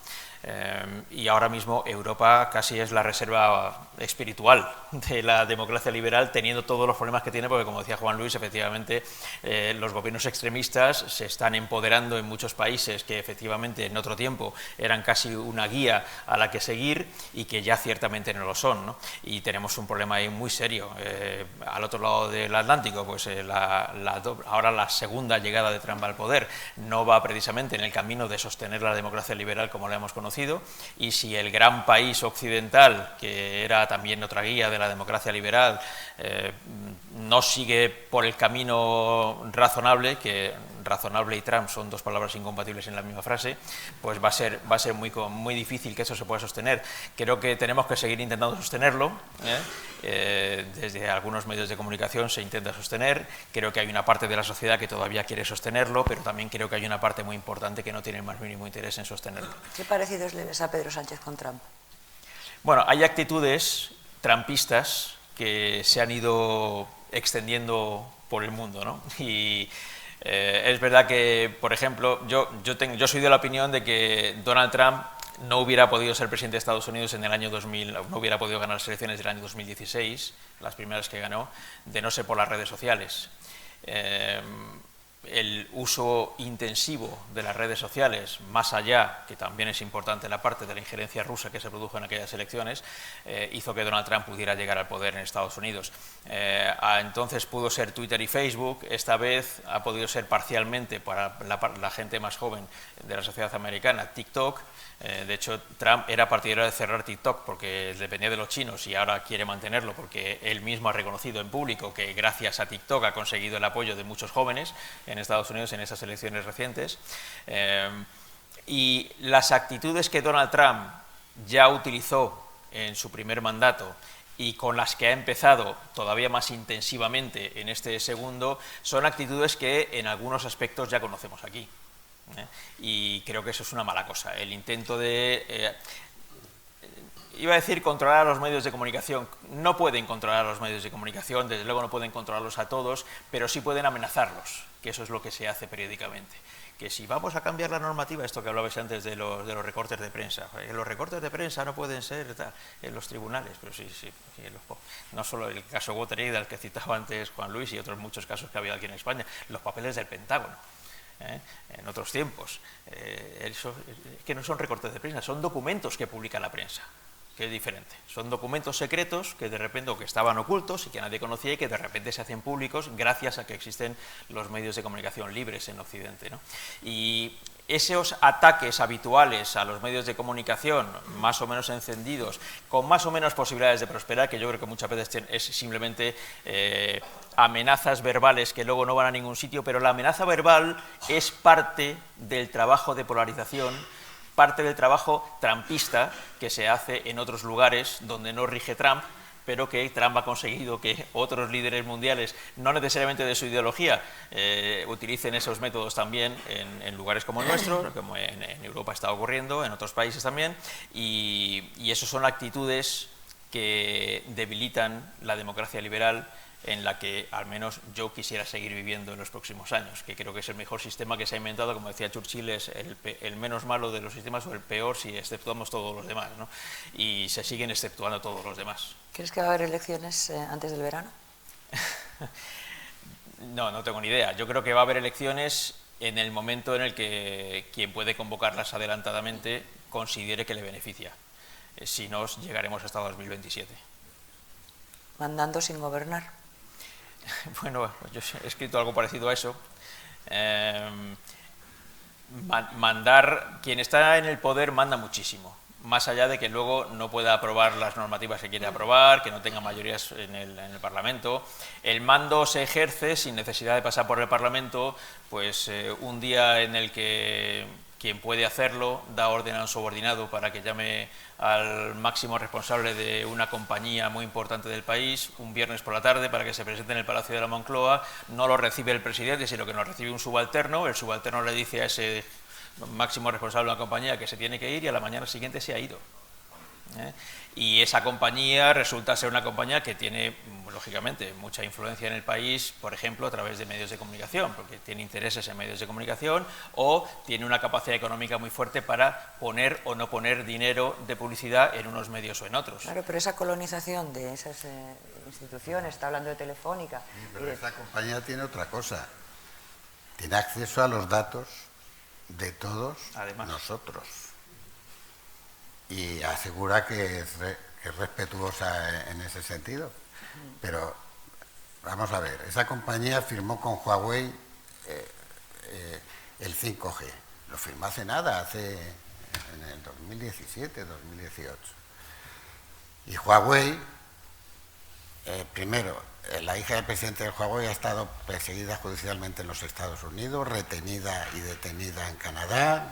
Y ahora mismo Europa casi es la reserva espiritual de la democracia liberal, teniendo todos los problemas que tiene, porque como decía Juan Luis, efectivamente los gobiernos extremistas se están empoderando en muchos países que efectivamente en otro tiempo eran casi una guía a la que seguir y que ya ciertamente no lo son, ¿no? Y tenemos un problema ahí muy serio. Al otro lado del Atlántico, pues ahora la segunda llegada de Trump al poder no va precisamente en el camino de sostener la democracia liberal como la hemos conocido, y si el gran país occidental, que era también otra guía de la democracia liberal, no sigue por el camino razonable, que razonable y Trump son dos palabras incompatibles en la misma frase, pues va a ser muy difícil que eso se pueda sostener. Creo que tenemos que seguir intentando sostenerlo, desde algunos medios de comunicación se intenta sostener, creo que hay una parte de la sociedad que todavía quiere sostenerlo, pero también creo que hay una parte muy importante que no tiene el más mínimo interés en sostenerlo. ¿Qué parecidos le ves a Pedro Sánchez con Trump? Bueno, hay actitudes trumpistas que se han ido extendiendo por el mundo, ¿no? Y es verdad que, por ejemplo, yo soy de la opinión de que Donald Trump no hubiera podido ser presidente de Estados Unidos en el año 2000, no hubiera podido ganar las elecciones del año 2016, las primeras que ganó, de no ser por las redes sociales. El uso intensivo de las redes sociales, más allá, que también es importante la parte de la injerencia rusa que se produjo en aquellas elecciones, hizo que Donald Trump pudiera llegar al poder en Estados Unidos. Entonces pudo ser Twitter y Facebook, esta vez ha podido ser parcialmente para la gente más joven de la sociedad americana, TikTok. De hecho, Trump era partidario de cerrar TikTok porque dependía de los chinos y ahora quiere mantenerlo porque él mismo ha reconocido en público que gracias a TikTok ha conseguido el apoyo de muchos jóvenes en Estados Unidos en esas elecciones recientes. Y las actitudes que Donald Trump ya utilizó en su primer mandato y con las que ha empezado todavía más intensivamente en este segundo, son actitudes que en algunos aspectos ya conocemos aquí. Y creo que eso es una mala cosa. El intento de, iba a decir controlar a los medios de comunicación, no pueden controlar a los medios de comunicación, desde luego no pueden controlarlos a todos, pero sí pueden amenazarlos, que eso es lo que se hace periódicamente. Que si vamos a cambiar la normativa, esto que hablabais antes de los recortes de prensa, los recortes de prensa no pueden ser en los tribunales, pero sí, no solo el caso Watergate al que citaba antes Juan Luis y otros muchos casos que había aquí en España, los papeles del Pentágono. En otros tiempos, que no son recortes de prensa, son documentos que publica la prensa, que es diferente. Son documentos secretos que de repente o que estaban ocultos y que nadie conocía y que de repente se hacen públicos gracias a que existen los medios de comunicación libres en Occidente, ¿no? Y esos ataques habituales a los medios de comunicación, más o menos encendidos, con más o menos posibilidades de prosperar, que yo creo que muchas veces es simplemente amenazas verbales que luego no van a ningún sitio, pero la amenaza verbal es parte del trabajo de polarización, parte del trabajo trumpista que se hace en otros lugares donde no rige Trump, pero que Trump ha conseguido que otros líderes mundiales, no necesariamente de su ideología, utilicen esos métodos también en lugares como el nuestro, como en Europa está ocurriendo, en otros países también, y eso son actitudes que debilitan la democracia liberal, en la que al menos yo quisiera seguir viviendo en los próximos años, que creo que es el mejor sistema que se ha inventado. Como decía Churchill, es el menos malo de los sistemas, o el peor si exceptuamos todos los demás, ¿no? Y se siguen exceptuando todos los demás. ¿Crees que va a haber elecciones antes del verano? No, no tengo ni idea. Yo creo que va a haber elecciones en el momento en el que quien puede convocarlas adelantadamente considere que le beneficia. Si no, llegaremos hasta 2027. Mandando sin gobernar. Bueno, yo he escrito algo parecido a eso. Mandar, quien está en el poder manda muchísimo, más allá de que luego no pueda aprobar las normativas que quiere aprobar, que no tenga mayorías en el Parlamento. El mando se ejerce sin necesidad de pasar por el Parlamento, pues un día en el que quien puede hacerlo da orden a un subordinado para que llame al máximo responsable de una compañía muy importante del país un viernes por la tarde para que se presente en el Palacio de la Moncloa. No lo recibe el presidente, sino que lo recibe un subalterno. El subalterno le dice a ese máximo responsable de una compañía que se tiene que ir, y a la mañana siguiente se ha ido. Y esa compañía resulta ser una compañía que tiene, lógicamente, mucha influencia en el país, por ejemplo, a través de medios de comunicación, porque tiene intereses en medios de comunicación, o tiene una capacidad económica muy fuerte para poner o no poner dinero de publicidad en unos medios o en otros. Claro, pero esa colonización de esas instituciones, está hablando de Telefónica... Sí, pero esa compañía tiene otra cosa, tiene acceso a los datos de todos nosotros. Y asegura que es respetuosa en ese sentido. Pero, vamos a ver, esa compañía firmó con Huawei el 5G. Lo firmó hace nada, en el 2017, 2018. Y Huawei, primero, la hija del presidente de Huawei ha estado perseguida judicialmente en los Estados Unidos, retenida y detenida en Canadá,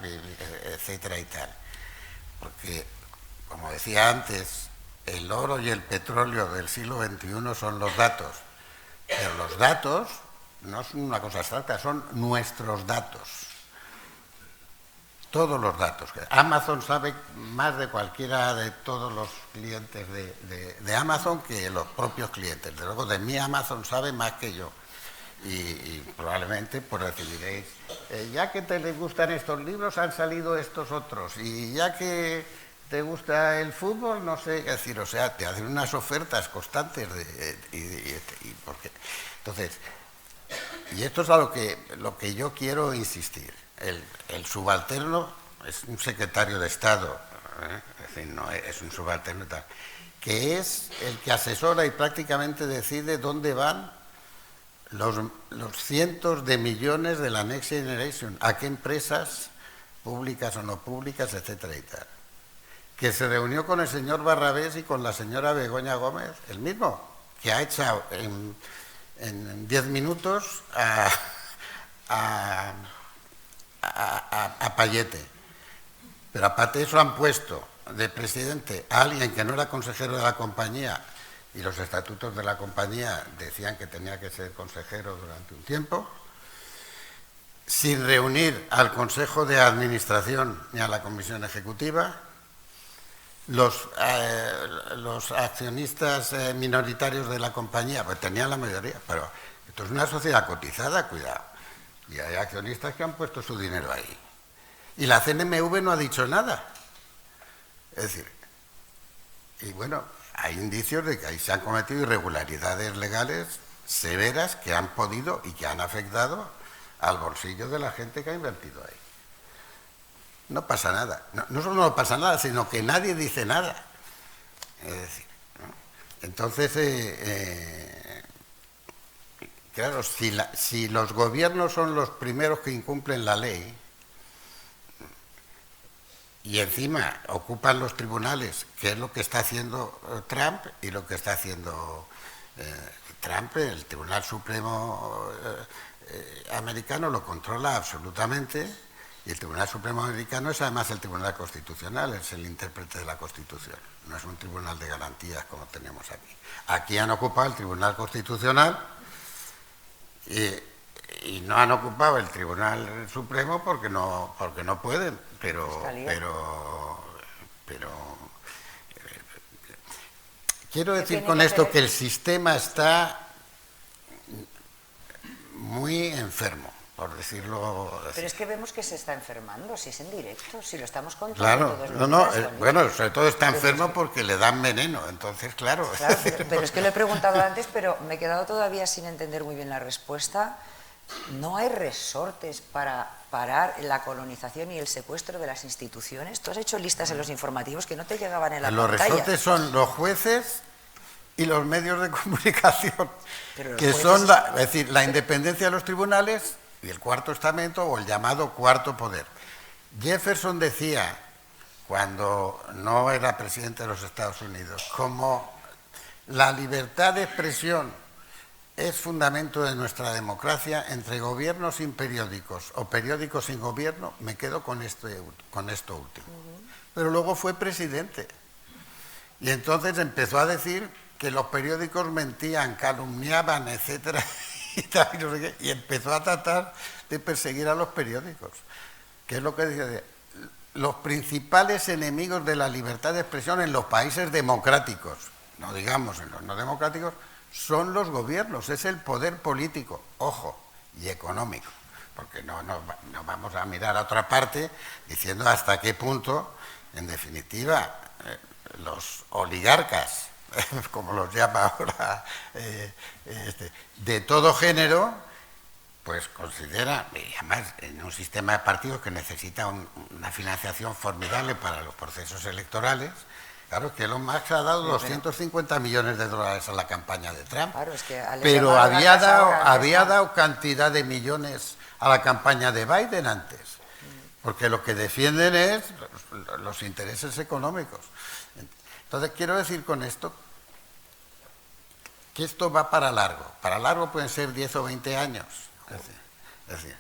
etcétera y tal. Porque, como decía antes, el oro y el petróleo del siglo XXI son los datos. Pero los datos no son una cosa abstracta, son nuestros datos. Todos los datos. Amazon sabe más de cualquiera de todos los clientes de Amazon que los propios clientes. De luego, de mí Amazon sabe más que yo. Y probablemente pues recibiréis, ya que te les gustan estos libros, han salido estos otros, y ya que te gusta el fútbol, no sé, es decir, o sea, te hacen unas ofertas constantes porque, entonces, y esto es a lo que yo quiero insistir. El subalterno es un secretario de Estado, es decir, no es un subalterno tal, que es el que asesora y prácticamente decide dónde van los cientos de millones de la Next Generation, a qué empresas públicas o no públicas, etcétera y tal. Que se reunió con el señor Barrabés y con la señora Begoña Gómez, el mismo, que ha echado en 10 minutos a Payete. Pero aparte de eso han puesto de presidente a alguien que no era consejero de la compañía, y los estatutos de la compañía decían que tenía que ser consejero durante un tiempo, sin reunir al Consejo de Administración ni a la Comisión Ejecutiva. Los accionistas minoritarios de la compañía pues tenían la mayoría, pero esto es una sociedad cotizada, cuidado, y hay accionistas que han puesto su dinero ahí. Y la CNMV no ha dicho nada. Es decir, y bueno, hay indicios de que ahí se han cometido irregularidades legales severas que han podido y que han afectado al bolsillo de la gente que ha invertido ahí. No pasa nada. No solo no pasa nada, sino que nadie dice nada. Es decir, ¿no? Entonces, claro, si los gobiernos son los primeros que incumplen la ley y encima ocupan los tribunales, que es lo que está haciendo Trump y lo que está haciendo Trump, el Tribunal Supremo americano lo controla absolutamente, y el Tribunal Supremo americano es además el Tribunal Constitucional, es el intérprete de la Constitución, no es un tribunal de garantías como tenemos aquí. Aquí han ocupado el Tribunal Constitucional y no han ocupado el Tribunal Supremo porque no pueden, pero Quiero decir tiene con que esto hacer que el sistema está muy enfermo, por decirlo así. Pero es que vemos que se está enfermando, si es en directo, si lo estamos contando Claro, todos los no, no, días, Juanito. bueno, sobre todo está Pero enfermo es que- porque le dan veneno, entonces, claro. Claro, pero es que lo he preguntado antes, pero me he quedado todavía sin entender muy bien la respuesta. ¿No hay resortes para parar la colonización y el secuestro de las instituciones? Tú has hecho listas en los informativos que no te llegaban en la Los pantalla. resortes son los jueces y los medios de comunicación, Pero los que jueces- son, es decir, la independencia de los tribunales y el cuarto estamento o el llamado cuarto poder. Jefferson decía, cuando no era presidente de los Estados Unidos, como la libertad de expresión es fundamento de nuestra democracia, entre gobiernos sin periódicos o periódicos sin gobierno, me quedo con esto último. Pero luego fue presidente. Y entonces empezó a decir que los periódicos mentían, calumniaban, etcétera, y tal, y no sé qué, y empezó a tratar de perseguir a los periódicos. Que es lo que dice, los principales enemigos de la libertad de expresión en los países democráticos, no digamos en los no democráticos, son los gobiernos, es el poder político, ojo, y económico, porque no vamos a mirar a otra parte diciendo hasta qué punto, en definitiva, los oligarcas, como los llama ahora, de todo género, pues considera, y además en un sistema de partidos que necesita una financiación formidable para los procesos electorales. Claro, que Elon Musk ha dado 250 millones de dólares a la campaña de Trump, Claro, es que pero había dado cantidad de millones a la campaña de Biden antes, porque lo que defienden es los intereses económicos. Entonces, quiero decir con esto que esto va para largo. Para largo pueden ser 10 o 20 años. Es decir,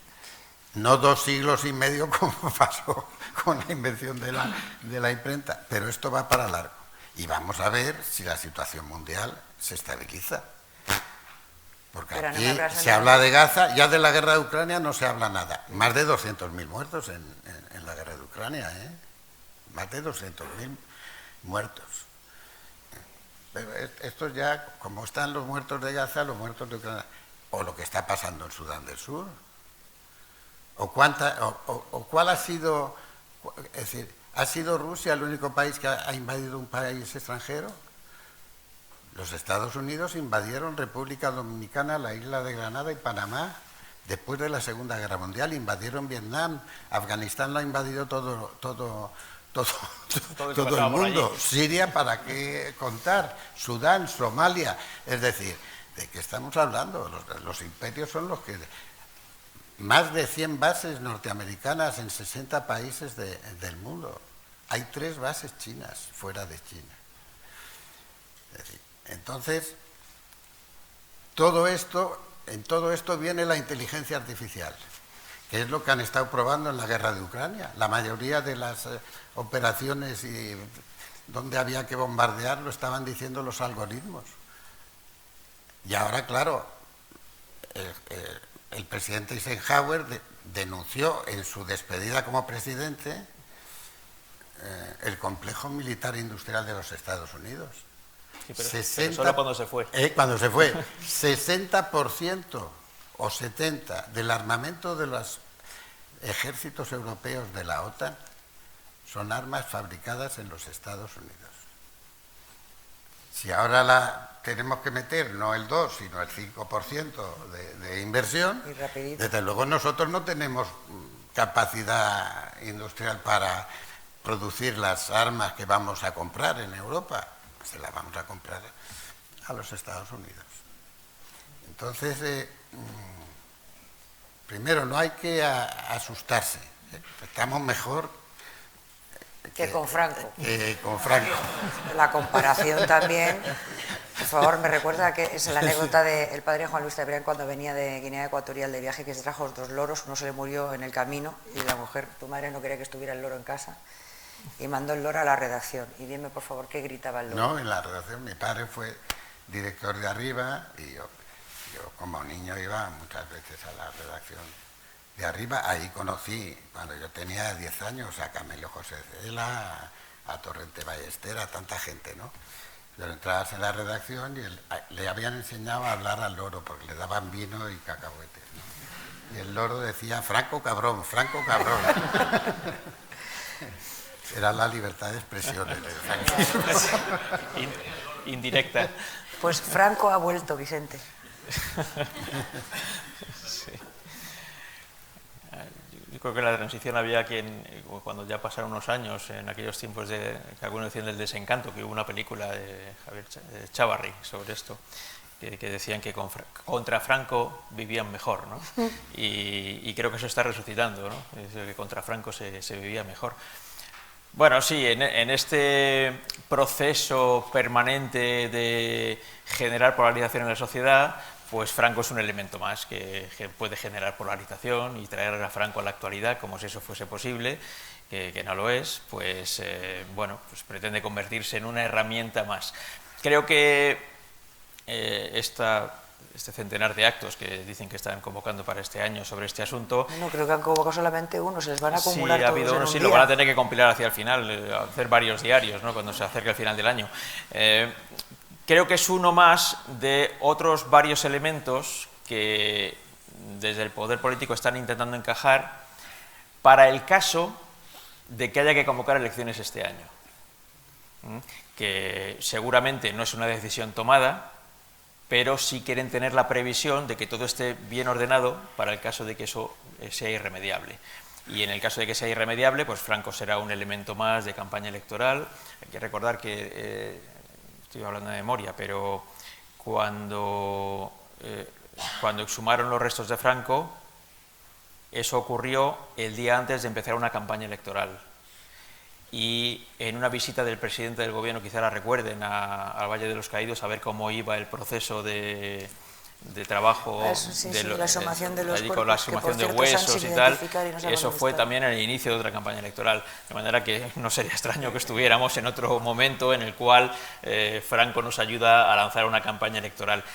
no 2 siglos y medio como pasó con la invención de la imprenta, pero esto va para largo. Y vamos a ver si la situación mundial se estabiliza. Porque pero aquí no se habla de Gaza, ya de la guerra de Ucrania no se habla nada. Más de 200.000 muertos en la guerra de Ucrania, ¿eh? Más de 200.000 muertos. Pero esto ya, como están los muertos de Gaza, los muertos de Ucrania, o lo que está pasando en Sudán del Sur, o cuál ha sido, es decir, ¿ha sido Rusia el único país que ha invadido un país extranjero? Los Estados Unidos invadieron República Dominicana, la isla de Granada y Panamá después de la Segunda Guerra Mundial, invadieron Vietnam, Afganistán lo ha invadido todo el mundo, Siria, ¿para qué contar? Sudán, Somalia, es decir, ¿de qué estamos hablando? Los imperios son los que... Más de 100 bases norteamericanas en 60 países del mundo. Hay 3 bases chinas fuera de China. Es decir, entonces, en todo esto viene la inteligencia artificial, que es lo que han estado probando en la guerra de Ucrania. La mayoría de las operaciones y donde había que bombardear lo estaban diciendo los algoritmos. Y ahora, claro, el presidente Eisenhower denunció en su despedida como presidente el complejo militar industrial de los Estados Unidos. Sí, pero solo cuando se fue. Cuando se fue. 60% o 70% del armamento de los ejércitos europeos de la OTAN son armas fabricadas en los Estados Unidos. Si ahora tenemos que meter no el 2, sino el 5% de inversión, desde luego nosotros no tenemos capacidad industrial para producir las armas que vamos a comprar en Europa, se las vamos a comprar a los Estados Unidos. Entonces, primero, no hay que asustarse, estamos mejor que con Franco. Con Franco. La comparación también, por favor, me recuerda que es la anécdota del padre Juan Luis Cebrián cuando venía de Guinea Ecuatorial de viaje, que se trajo 2 loros, uno se le murió en el camino y la mujer, tu madre no quería que estuviera el loro en casa y mandó el loro a la redacción. Y dime, por favor, ¿qué gritaba el loro? No, en la redacción mi padre fue director de Arriba y yo como niño iba muchas veces a la redacción de Arriba. Ahí conocí, cuando yo tenía 10 años, a Camelio José Cela, a Torrente Ballester, a tanta gente, ¿no? Pero entrabas en la redacción y le habían enseñado a hablar al loro porque le daban vino y cacahuetes, ¿no? Y el loro decía, Franco cabrón, Franco cabrón. Era la libertad de expresión. Indirecta. Pues Franco ha vuelto, Vicente. Sí. Yo creo que en la transición había cuando ya pasaron unos años, en aquellos tiempos que algunos decían del desencanto, que hubo una película de Javier Chávarri sobre esto, que decían que contra Franco vivían mejor, ¿no? Y creo que eso está resucitando, ¿no? Es que contra Franco se vivía mejor. Bueno, sí, en este proceso permanente de generar polarización en la sociedad, pues Franco es un elemento más que puede generar polarización y traer a Franco a la actualidad como si eso fuese posible, que no lo es, pues bueno, pues pretende convertirse en una herramienta más. Creo que este centenar de actos que dicen que están convocando para este año sobre este asunto... No, creo que han convocado solamente uno, se les van a acumular sí, ha habido uno, sí, lo van a tener que compilar hacia el final, hacer varios diarios, ¿no?, cuando se acerque el final del año. Creo que es uno más de otros varios elementos que desde el poder político están intentando encajar para el caso de que haya que convocar elecciones este año. Que seguramente no es una decisión tomada, pero sí quieren tener la previsión de que todo esté bien ordenado para el caso de que eso sea irremediable. Y en el caso de que sea irremediable, pues Franco será un elemento más de campaña electoral. Hay que recordar que, estoy hablando de memoria, pero cuando exhumaron los restos de Franco, eso ocurrió el día antes de empezar una campaña electoral. Y en una visita del presidente del gobierno, quizá la recuerden, al Valle de los Caídos, a ver cómo iba el proceso de trabajo, la exhumación de los cuerpos, la exhumación de huesos y tal, eso fue también el inicio de otra campaña electoral, de manera que no sería extraño que estuviéramos en otro momento en el cual Franco nos ayuda a lanzar una campaña electoral.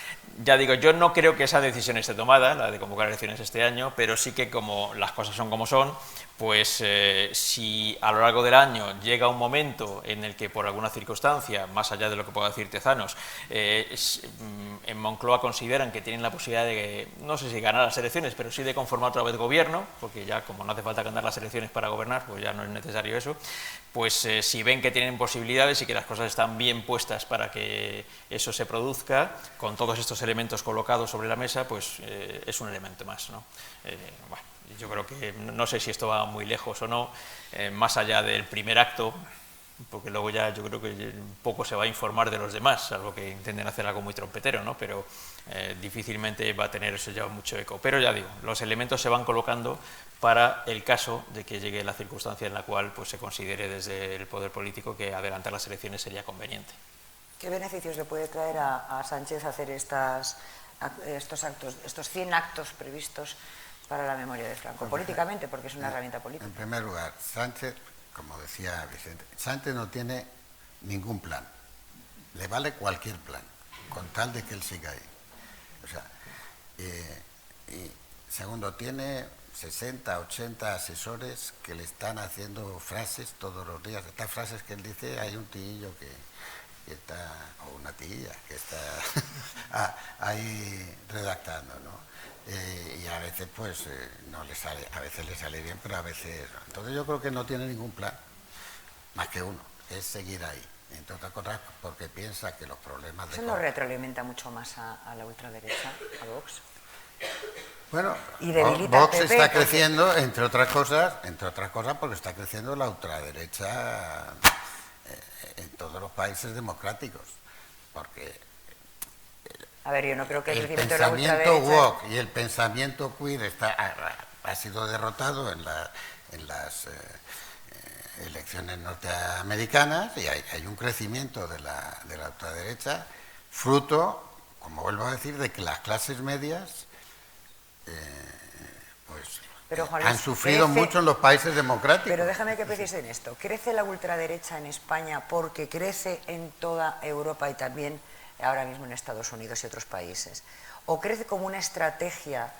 Ya digo, yo no creo que esa decisión esté tomada, la de convocar elecciones este año, pero sí que como las cosas son como son, pues si a lo largo del año llega un momento en el que por alguna circunstancia, más allá de lo que pueda decir Tezanos, en Moncloa consideran que tienen la posibilidad de, no sé si ganar las elecciones, pero sí de conformar otra vez gobierno, porque ya como no hace falta ganar las elecciones para gobernar, pues ya no es necesario eso, pues si ven que tienen posibilidades y que las cosas están bien puestas para que eso se produzca, con todos estos elementos colocados sobre la mesa, pues es un elemento más, ¿no? Bueno, yo creo que, no sé si esto va muy lejos o no, más allá del primer acto, porque luego ya yo creo que poco se va a informar de los demás, salvo que intenten hacer algo muy trompetero, ¿no? Pero difícilmente va a tener eso ya mucho eco. Pero ya digo, los elementos se van colocando para el caso de que llegue la circunstancia en la cual pues, se considere desde el poder político que adelantar las elecciones sería conveniente. ¿Qué beneficios le puede traer a Sánchez hacer estos actos, estos 100 actos previstos para la memoria de Franco? Políticamente, porque es una herramienta política. En primer lugar, Sánchez, como decía Vicente, Sánchez no tiene ningún plan. Le vale cualquier plan, con tal de que él siga ahí. O sea, y segundo, tiene 60, 80 asesores que le están haciendo frases todos los días. Estas frases que él dice, hay un tío que está, o una tía que está ahí redactando, ¿no? Y a veces pues no le sale, a veces le sale bien, pero a veces no. Entonces yo creo que no tiene ningún plan, más que uno, es seguir ahí. Entre otras cosas porque piensa que los problemas de... ¿Eso no retroalimenta mucho más a la ultraderecha, a Vox? Bueno, y debilita Vox PP, está creciendo, entre otras cosas porque está creciendo la ultraderecha en todos los países democráticos, porque a ver, yo no creo que el crecimiento de la pensamiento ultraderecha... woke y el pensamiento queer ha sido derrotado en las elecciones norteamericanas y hay un crecimiento de la ultraderecha fruto, como vuelvo a decir, de que las clases medias han sufrido mucho en los países democráticos. Pero déjame que precise en esto. ¿Crece la ultraderecha en España porque crece en toda Europa y también ahora mismo en Estados Unidos y otros países? ¿O crece como una estrategia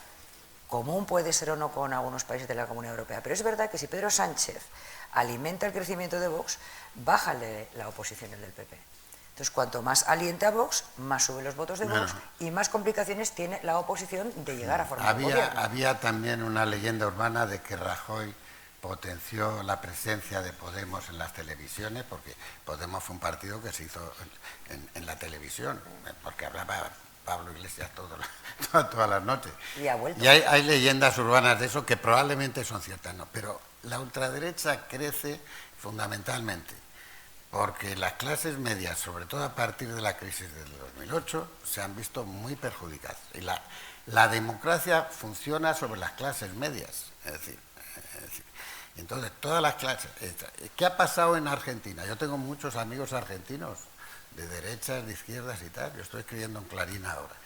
común, puede ser o no, con algunos países de la Comunidad Europea? Pero es verdad que si Pedro Sánchez alimenta el crecimiento de Vox, bájale la oposición el del PP. Entonces, cuanto más aliente a Vox, más sube los votos de Vox y más complicaciones tiene la oposición de llegar a formar un gobierno. Había también una leyenda urbana de que Rajoy potenció la presencia de Podemos en las televisiones, porque Podemos fue un partido que se hizo en la televisión, porque hablaba Pablo Iglesias todas las noches. Y ha vuelto. Y hay leyendas urbanas de eso que probablemente son ciertas, no, pero la ultraderecha crece fundamentalmente porque las clases medias, sobre todo a partir de la crisis del 2008, se han visto muy perjudicadas. Y la democracia funciona sobre las clases medias. Es decir, entonces, todas las clases... ¿Qué ha pasado en Argentina? Yo tengo muchos amigos argentinos, de derechas, de izquierdas y tal. Yo estoy escribiendo en Clarín ahora.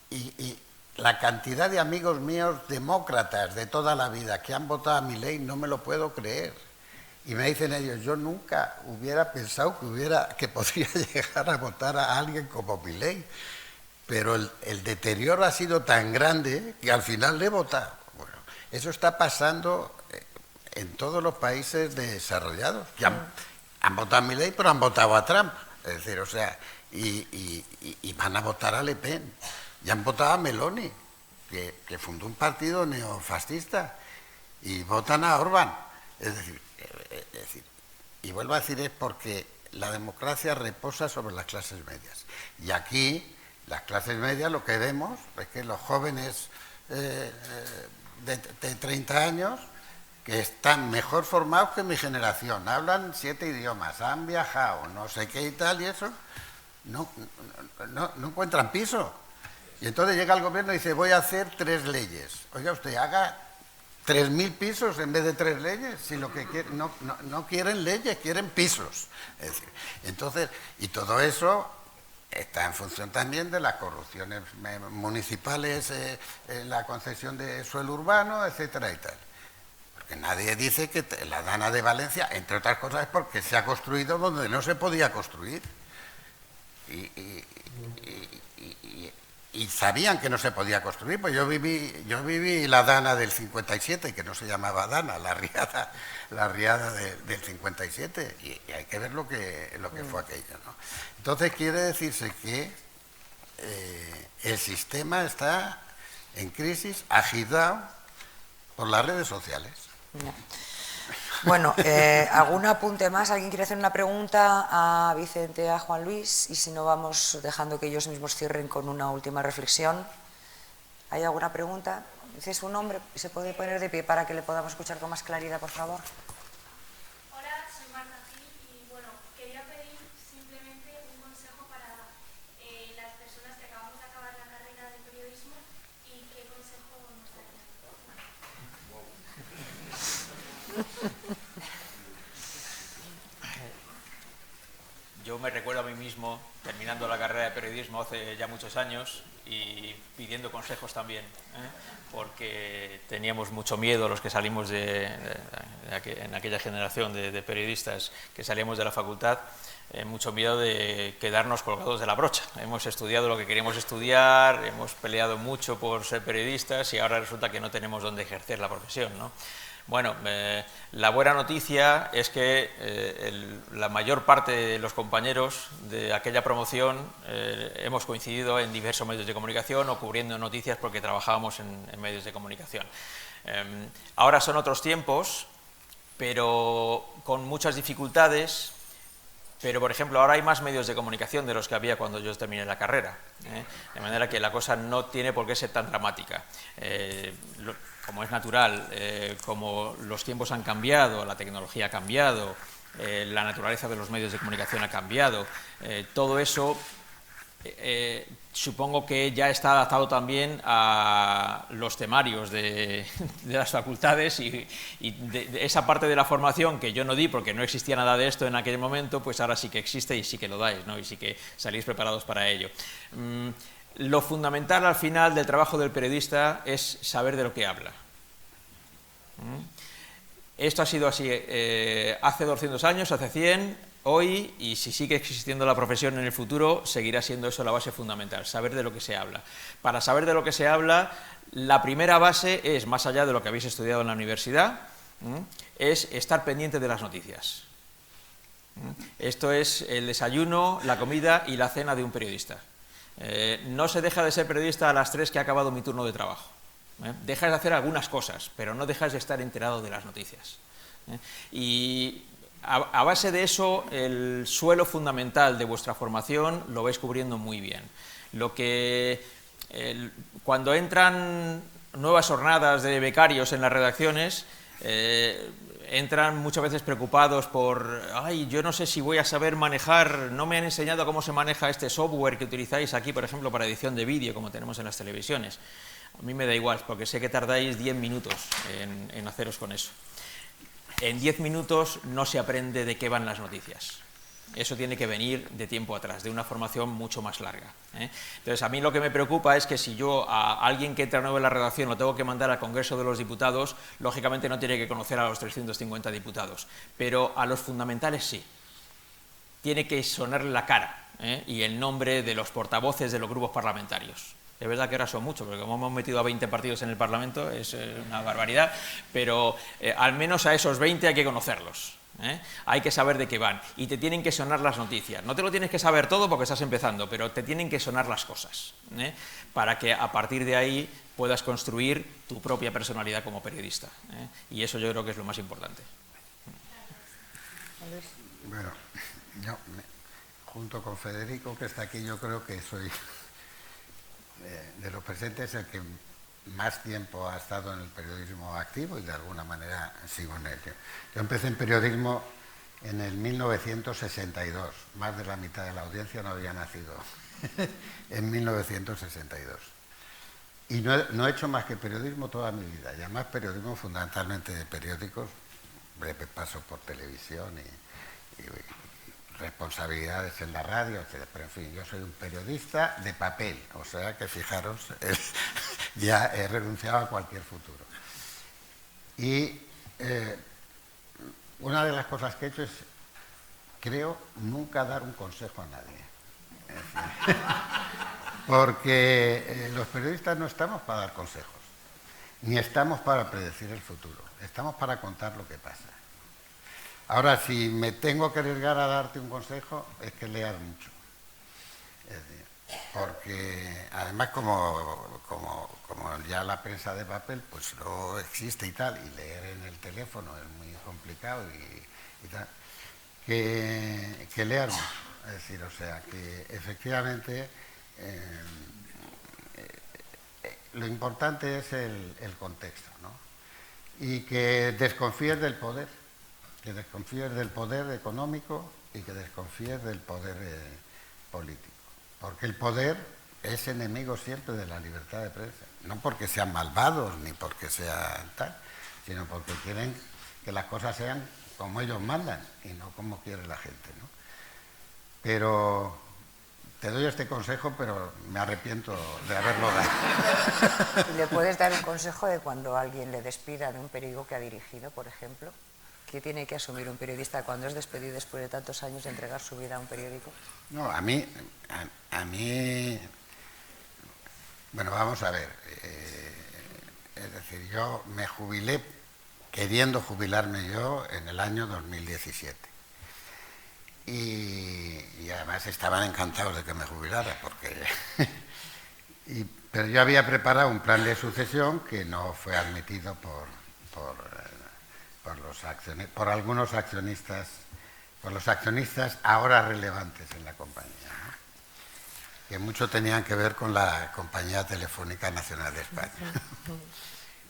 Y la cantidad de amigos míos demócratas de toda la vida que han votado a Milei no me lo puedo creer. Y me dicen ellos, yo nunca hubiera pensado que podría llegar a votar a alguien como Milei, pero el deterioro ha sido tan grande que al final le he votado. Bueno, eso está pasando en todos los países desarrollados, que han votado a Milei, pero han votado a Trump. Es decir, o sea, y van a votar a Le Pen, y han votado a Meloni, que fundó un partido neofascista, y votan a Orbán. Es decir, y vuelvo a decir, es porque la democracia reposa sobre las clases medias. Y aquí, las clases medias, lo que vemos es que los jóvenes de 30 años, que están mejor formados que mi generación, hablan 7 idiomas, han viajado, no sé qué y tal, y eso, no encuentran piso. Y entonces llega el gobierno y dice, voy a hacer 3 leyes. Oiga, usted haga 3.000 pisos en vez de 3 leyes, si lo que quieren, no quieren leyes, quieren pisos. Es decir, entonces, y todo eso está en función también de las corrupciones municipales, la concesión de suelo urbano, etcétera y tal. Porque nadie dice que la Dana de Valencia, entre otras cosas, es porque se ha construido donde no se podía construir. Y sabían que no se podía construir, pues yo viví la Dana del 57, que no se llamaba Dana, la riada del 57, y hay que ver lo que fue aquello, ¿no? Entonces quiere decirse que el sistema está en crisis, agitado por las redes sociales. No. Bueno, ¿algún apunte más? ¿Alguien quiere hacer una pregunta a Vicente, a Juan Luis? Y si no, vamos dejando que ellos mismos cierren con una última reflexión. ¿Hay alguna pregunta? Dice su nombre, ¿se puede poner de pie para que le podamos escuchar con más claridad, por favor? Hola, soy Marta Gil y bueno, quería pedir simplemente un consejo para las personas que acabamos de acabar la carrera de periodismo y qué consejo nos darían. Yo me recuerdo a mí mismo terminando la carrera de periodismo hace ya muchos años y pidiendo consejos también, porque teníamos mucho miedo los que salimos en aquella generación de periodistas que salíamos de la facultad, mucho miedo de quedarnos colgados de la brocha. Hemos estudiado lo que queríamos estudiar, hemos peleado mucho por ser periodistas y ahora resulta que no tenemos dónde ejercer la profesión, ¿no? Bueno, la buena noticia es que la mayor parte de los compañeros de aquella promoción hemos coincidido en diversos medios de comunicación o cubriendo noticias porque trabajábamos en medios de comunicación. Ahora son otros tiempos, pero con muchas dificultades. Pero, por ejemplo, ahora hay más medios de comunicación de los que había cuando yo terminé la carrera, de manera que la cosa no tiene por qué ser tan dramática. Como es natural, como los tiempos han cambiado, la tecnología ha cambiado, la naturaleza de los medios de comunicación ha cambiado, todo eso supongo que ya está adaptado también a los temarios de las facultades y de esa parte de la formación que yo no di porque no existía nada de esto en aquel momento, pues ahora sí que existe y sí que lo dais, ¿no? Y sí que salís preparados para ello. Lo fundamental al final del trabajo del periodista es saber de lo que habla. Esto ha sido así hace 200 años, hace 100, hoy, y si sigue existiendo la profesión en el futuro, seguirá siendo eso la base fundamental, saber de lo que se habla. Para saber de lo que se habla, la primera base es, más allá de lo que habéis estudiado en la universidad, es estar pendiente de las noticias. Esto es el desayuno, la comida y la cena de un periodista. No se deja de ser periodista a las 3 que ha acabado mi turno de trabajo. Dejas de hacer algunas cosas, pero no dejas de estar enterado de las noticias. Y a base de eso, el suelo fundamental de vuestra formación lo vais cubriendo muy bien. Cuando entran nuevas jornadas de becarios en las redacciones, entran muchas veces preocupados por, ay, yo no sé si voy a saber manejar, no me han enseñado cómo se maneja este software que utilizáis aquí, por ejemplo, para edición de vídeo, como tenemos en las televisiones. A mí me da igual, porque sé que tardáis 10 minutos en haceros con eso. En 10 minutos no se aprende de qué van las noticias. Eso tiene que venir de tiempo atrás, de una formación mucho más larga. Entonces, a mí lo que me preocupa es que si yo a alguien que entra nuevo en la redacción lo tengo que mandar al Congreso de los Diputados, lógicamente no tiene que conocer a los 350 diputados, pero a los fundamentales sí. Tiene que sonarle la cara y el nombre de los portavoces de los grupos parlamentarios. Es verdad que ahora son muchos, porque como hemos metido a 20 partidos en el Parlamento, es una barbaridad, pero al menos a esos 20 hay que conocerlos. Hay que saber de qué van y te tienen que sonar las noticias. No te lo tienes que saber todo porque estás empezando, pero te tienen que sonar las cosas para que a partir de ahí puedas construir tu propia personalidad como periodista. Y eso yo creo que es lo más importante. Bueno, yo, junto con Federico, que está aquí, yo creo que soy de los presentes el que más tiempo ha estado en el periodismo activo y de alguna manera sigo en él. Yo empecé en periodismo en el 1962, más de la mitad de la audiencia no había nacido en 1962. Y no he hecho más que periodismo toda mi vida, y además periodismo fundamentalmente de periódicos, breve paso por televisión y responsabilidades en la radio, etc. Pero en fin, yo soy un periodista de papel, o sea que fijaros, ya he renunciado a cualquier futuro. Y una de las cosas que he hecho es, creo, nunca dar un consejo a nadie. Porque los periodistas no estamos para dar consejos, ni estamos para predecir el futuro, estamos para contar lo que pasa. Ahora, si me tengo que arriesgar a darte un consejo, es que leas mucho. Es decir, porque además como ya la prensa de papel pues no existe y tal, y leer en el teléfono es muy complicado y tal, que leas mucho. Es decir, o sea, que efectivamente lo importante es el contexto, ¿no? Y que desconfíes del poder. Que desconfíes del poder económico y que desconfíes del poder político. Porque el poder es enemigo siempre de la libertad de prensa. No porque sean malvados ni porque sean tal, sino porque quieren que las cosas sean como ellos mandan y no como quiere la gente, ¿no? Pero te doy este consejo, pero me arrepiento de haberlo dado. ¿Y le puedes dar un consejo de cuando alguien le despida de un periódico que ha dirigido, por ejemplo? ¿Qué tiene que asumir un periodista cuando es despedido después de tantos años de entregar su vida a un periódico? No, a mí bueno, vamos a ver, es decir, yo me jubilé queriendo jubilarme yo en el año 2017 y además estaban encantados de que me jubilara porque pero yo había preparado un plan de sucesión que no fue admitido por algunos accionistas, por los accionistas ahora relevantes en la compañía, ¿no? Que mucho tenían que ver con la Compañía Telefónica Nacional de España.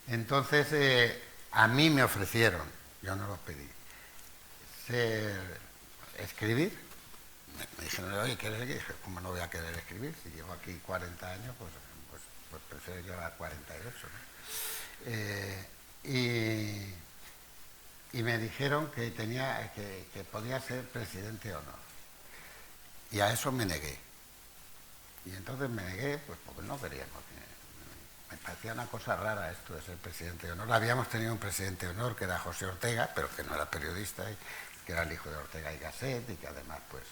Entonces, a mí me ofrecieron, yo no lo pedí, escribir. Me dijeron, oye, ¿quieres escribir? Dije, ¿cómo no voy a querer escribir? Si llevo aquí 40 años, pues prefiero llevar 48, ¿no? Y me dijeron que que podía ser presidente o no. Y a eso me negué. Y entonces me negué, pues porque no quería, porque me parecía una cosa rara esto de ser presidente de honor. Habíamos tenido un presidente de honor que era José Ortega, pero que no era periodista, que era el hijo de Ortega y Gasset, y que además pues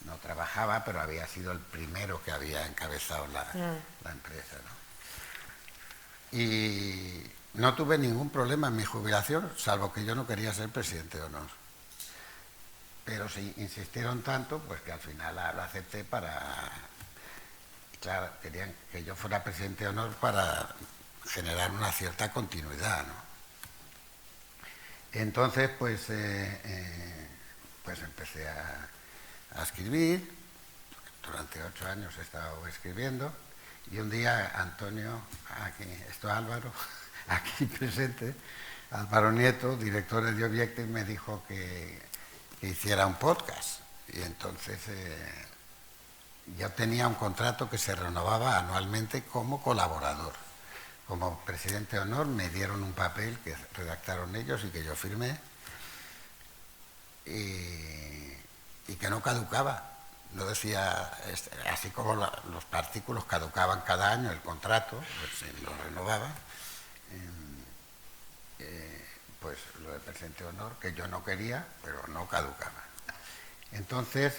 no trabajaba, pero había sido el primero que había encabezado la empresa, ¿no? Y no tuve ningún problema en mi jubilación, salvo que yo no quería ser presidente de honor. pero sí insistieron tanto, pues que al final lo acepté para... Claro, querían que yo fuera presidente de honor para generar una cierta continuidad, ¿no? Entonces, pues empecé a escribir. Durante 8 años he estado escribiendo. Y un día Antonio, Álvaro, aquí presente, Álvaro Nieto, director de The Objective, me dijo que hiciera un podcast. Y entonces yo tenía un contrato que se renovaba anualmente como colaborador. Como presidente de honor me dieron un papel que redactaron ellos y que yo firmé y que no caducaba. No decía, así como los artículos caducaban cada año, el contrato, pues se lo renovaba, pues lo de presidente de honor, que yo no quería, pero no caducaba. Entonces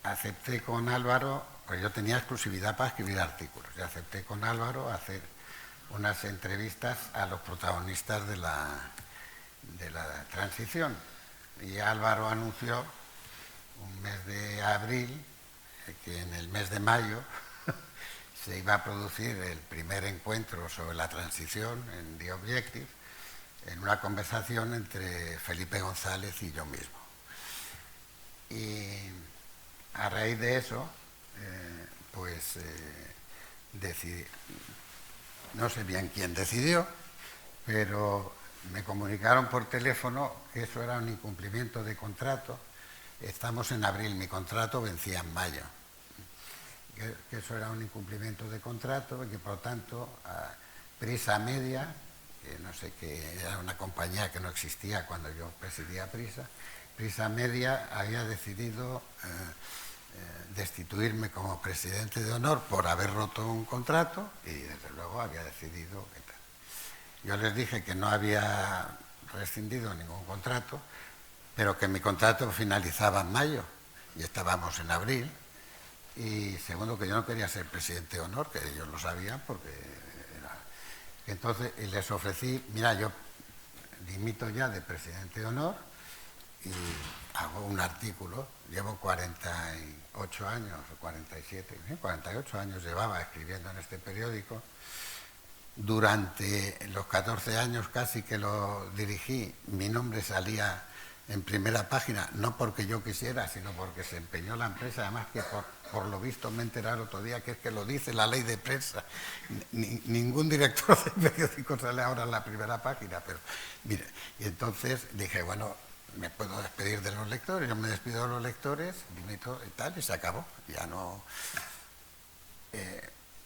acepté con Álvaro, pues yo tenía exclusividad para escribir artículos, y acepté con Álvaro hacer unas entrevistas a los protagonistas de la transición. Y Álvaro anunció un mes de abril que en el mes de mayo se iba a producir el primer encuentro sobre la transición en The Objective, en una conversación entre Felipe González y yo mismo. Y a raíz de eso, decidí, no sé bien quién decidió, pero me comunicaron por teléfono que eso era un incumplimiento de contrato. Estamos en abril, mi contrato vencía en mayo. Que eso era un incumplimiento de contrato y que por tanto Prisa Media, que no sé qué, era una compañía que no existía cuando yo presidía Prisa Media había decidido destituirme como presidente de honor por haber roto un contrato y desde luego había decidido que tal. Yo les dije que no había rescindido ningún contrato, pero que mi contrato finalizaba en mayo y estábamos en abril. Y segundo, que yo no quería ser presidente de honor, que ellos lo sabían porque era... Entonces les ofrecí, mira, yo dimito ya de presidente de honor y hago un artículo. Llevo 48 años o 47, 48 años llevaba escribiendo en este periódico. Durante los 14 años casi que lo dirigí, mi nombre salía en primera página, no porque yo quisiera, sino porque se empeñó la empresa. Además que por lo visto me he enterado otro día que es que lo dice la ley de prensa. Ningún director de periódico sale ahora en la primera página. Pero mire, y entonces dije, bueno, me puedo despedir de los lectores. Yo me despido de los lectores, dimito y tal, y se acabó. Ya no...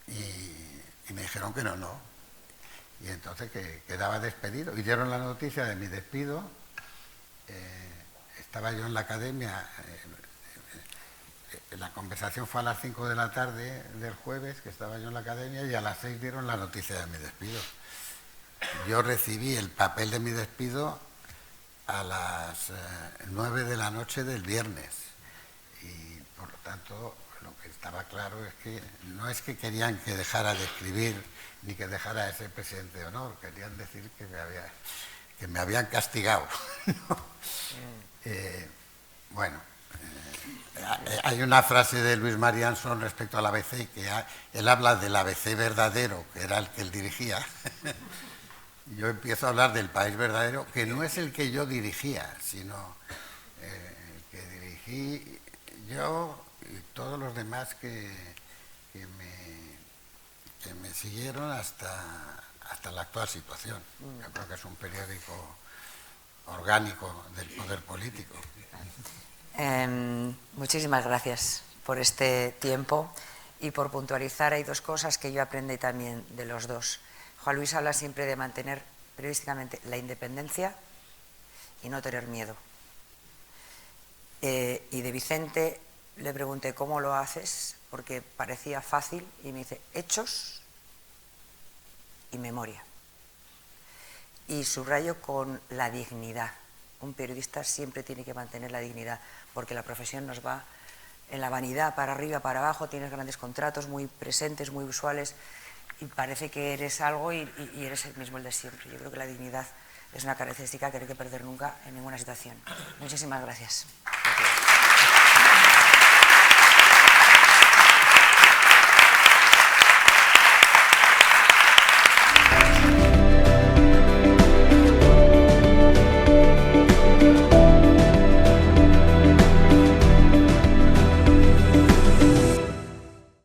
y me dijeron que no. Y entonces que quedaba despedido. Y dieron la noticia de mi despido. Estaba yo en la academia, la conversación fue a las 5 de la tarde del jueves, que estaba yo en la academia, y a las 6 dieron la noticia de mi despido. Yo recibí el papel de mi despido a las 9 de la noche del viernes, y por lo tanto lo que estaba claro es que no es que querían que dejara de escribir ni que dejara de ser presidente de honor, querían decir que me habían castigado. Hay una frase de Luis Marianson respecto al ABC, que él habla del ABC verdadero, que era el que él dirigía. Yo empiezo a hablar del país verdadero, que no es el que yo dirigía, sino el que dirigí yo y todos los demás que me siguieron hasta la actual situación. Yo creo que es un periódico orgánico del poder político. Muchísimas gracias por este tiempo y por puntualizar. Hay dos cosas que yo aprendí también de los dos. Juan Luis habla siempre de mantener periodísticamente la independencia y no tener miedo. Y de Vicente le pregunté cómo lo haces, porque parecía fácil, y me dice hechos y memoria. Y subrayo con la dignidad. Un periodista siempre tiene que mantener la dignidad, porque la profesión nos va en la vanidad, para arriba, para abajo, tienes grandes contratos muy presentes, muy visuales, y parece que eres algo y eres el mismo el de siempre. Yo creo que la dignidad es una característica que no hay que perder nunca en ninguna situación. Muchísimas gracias.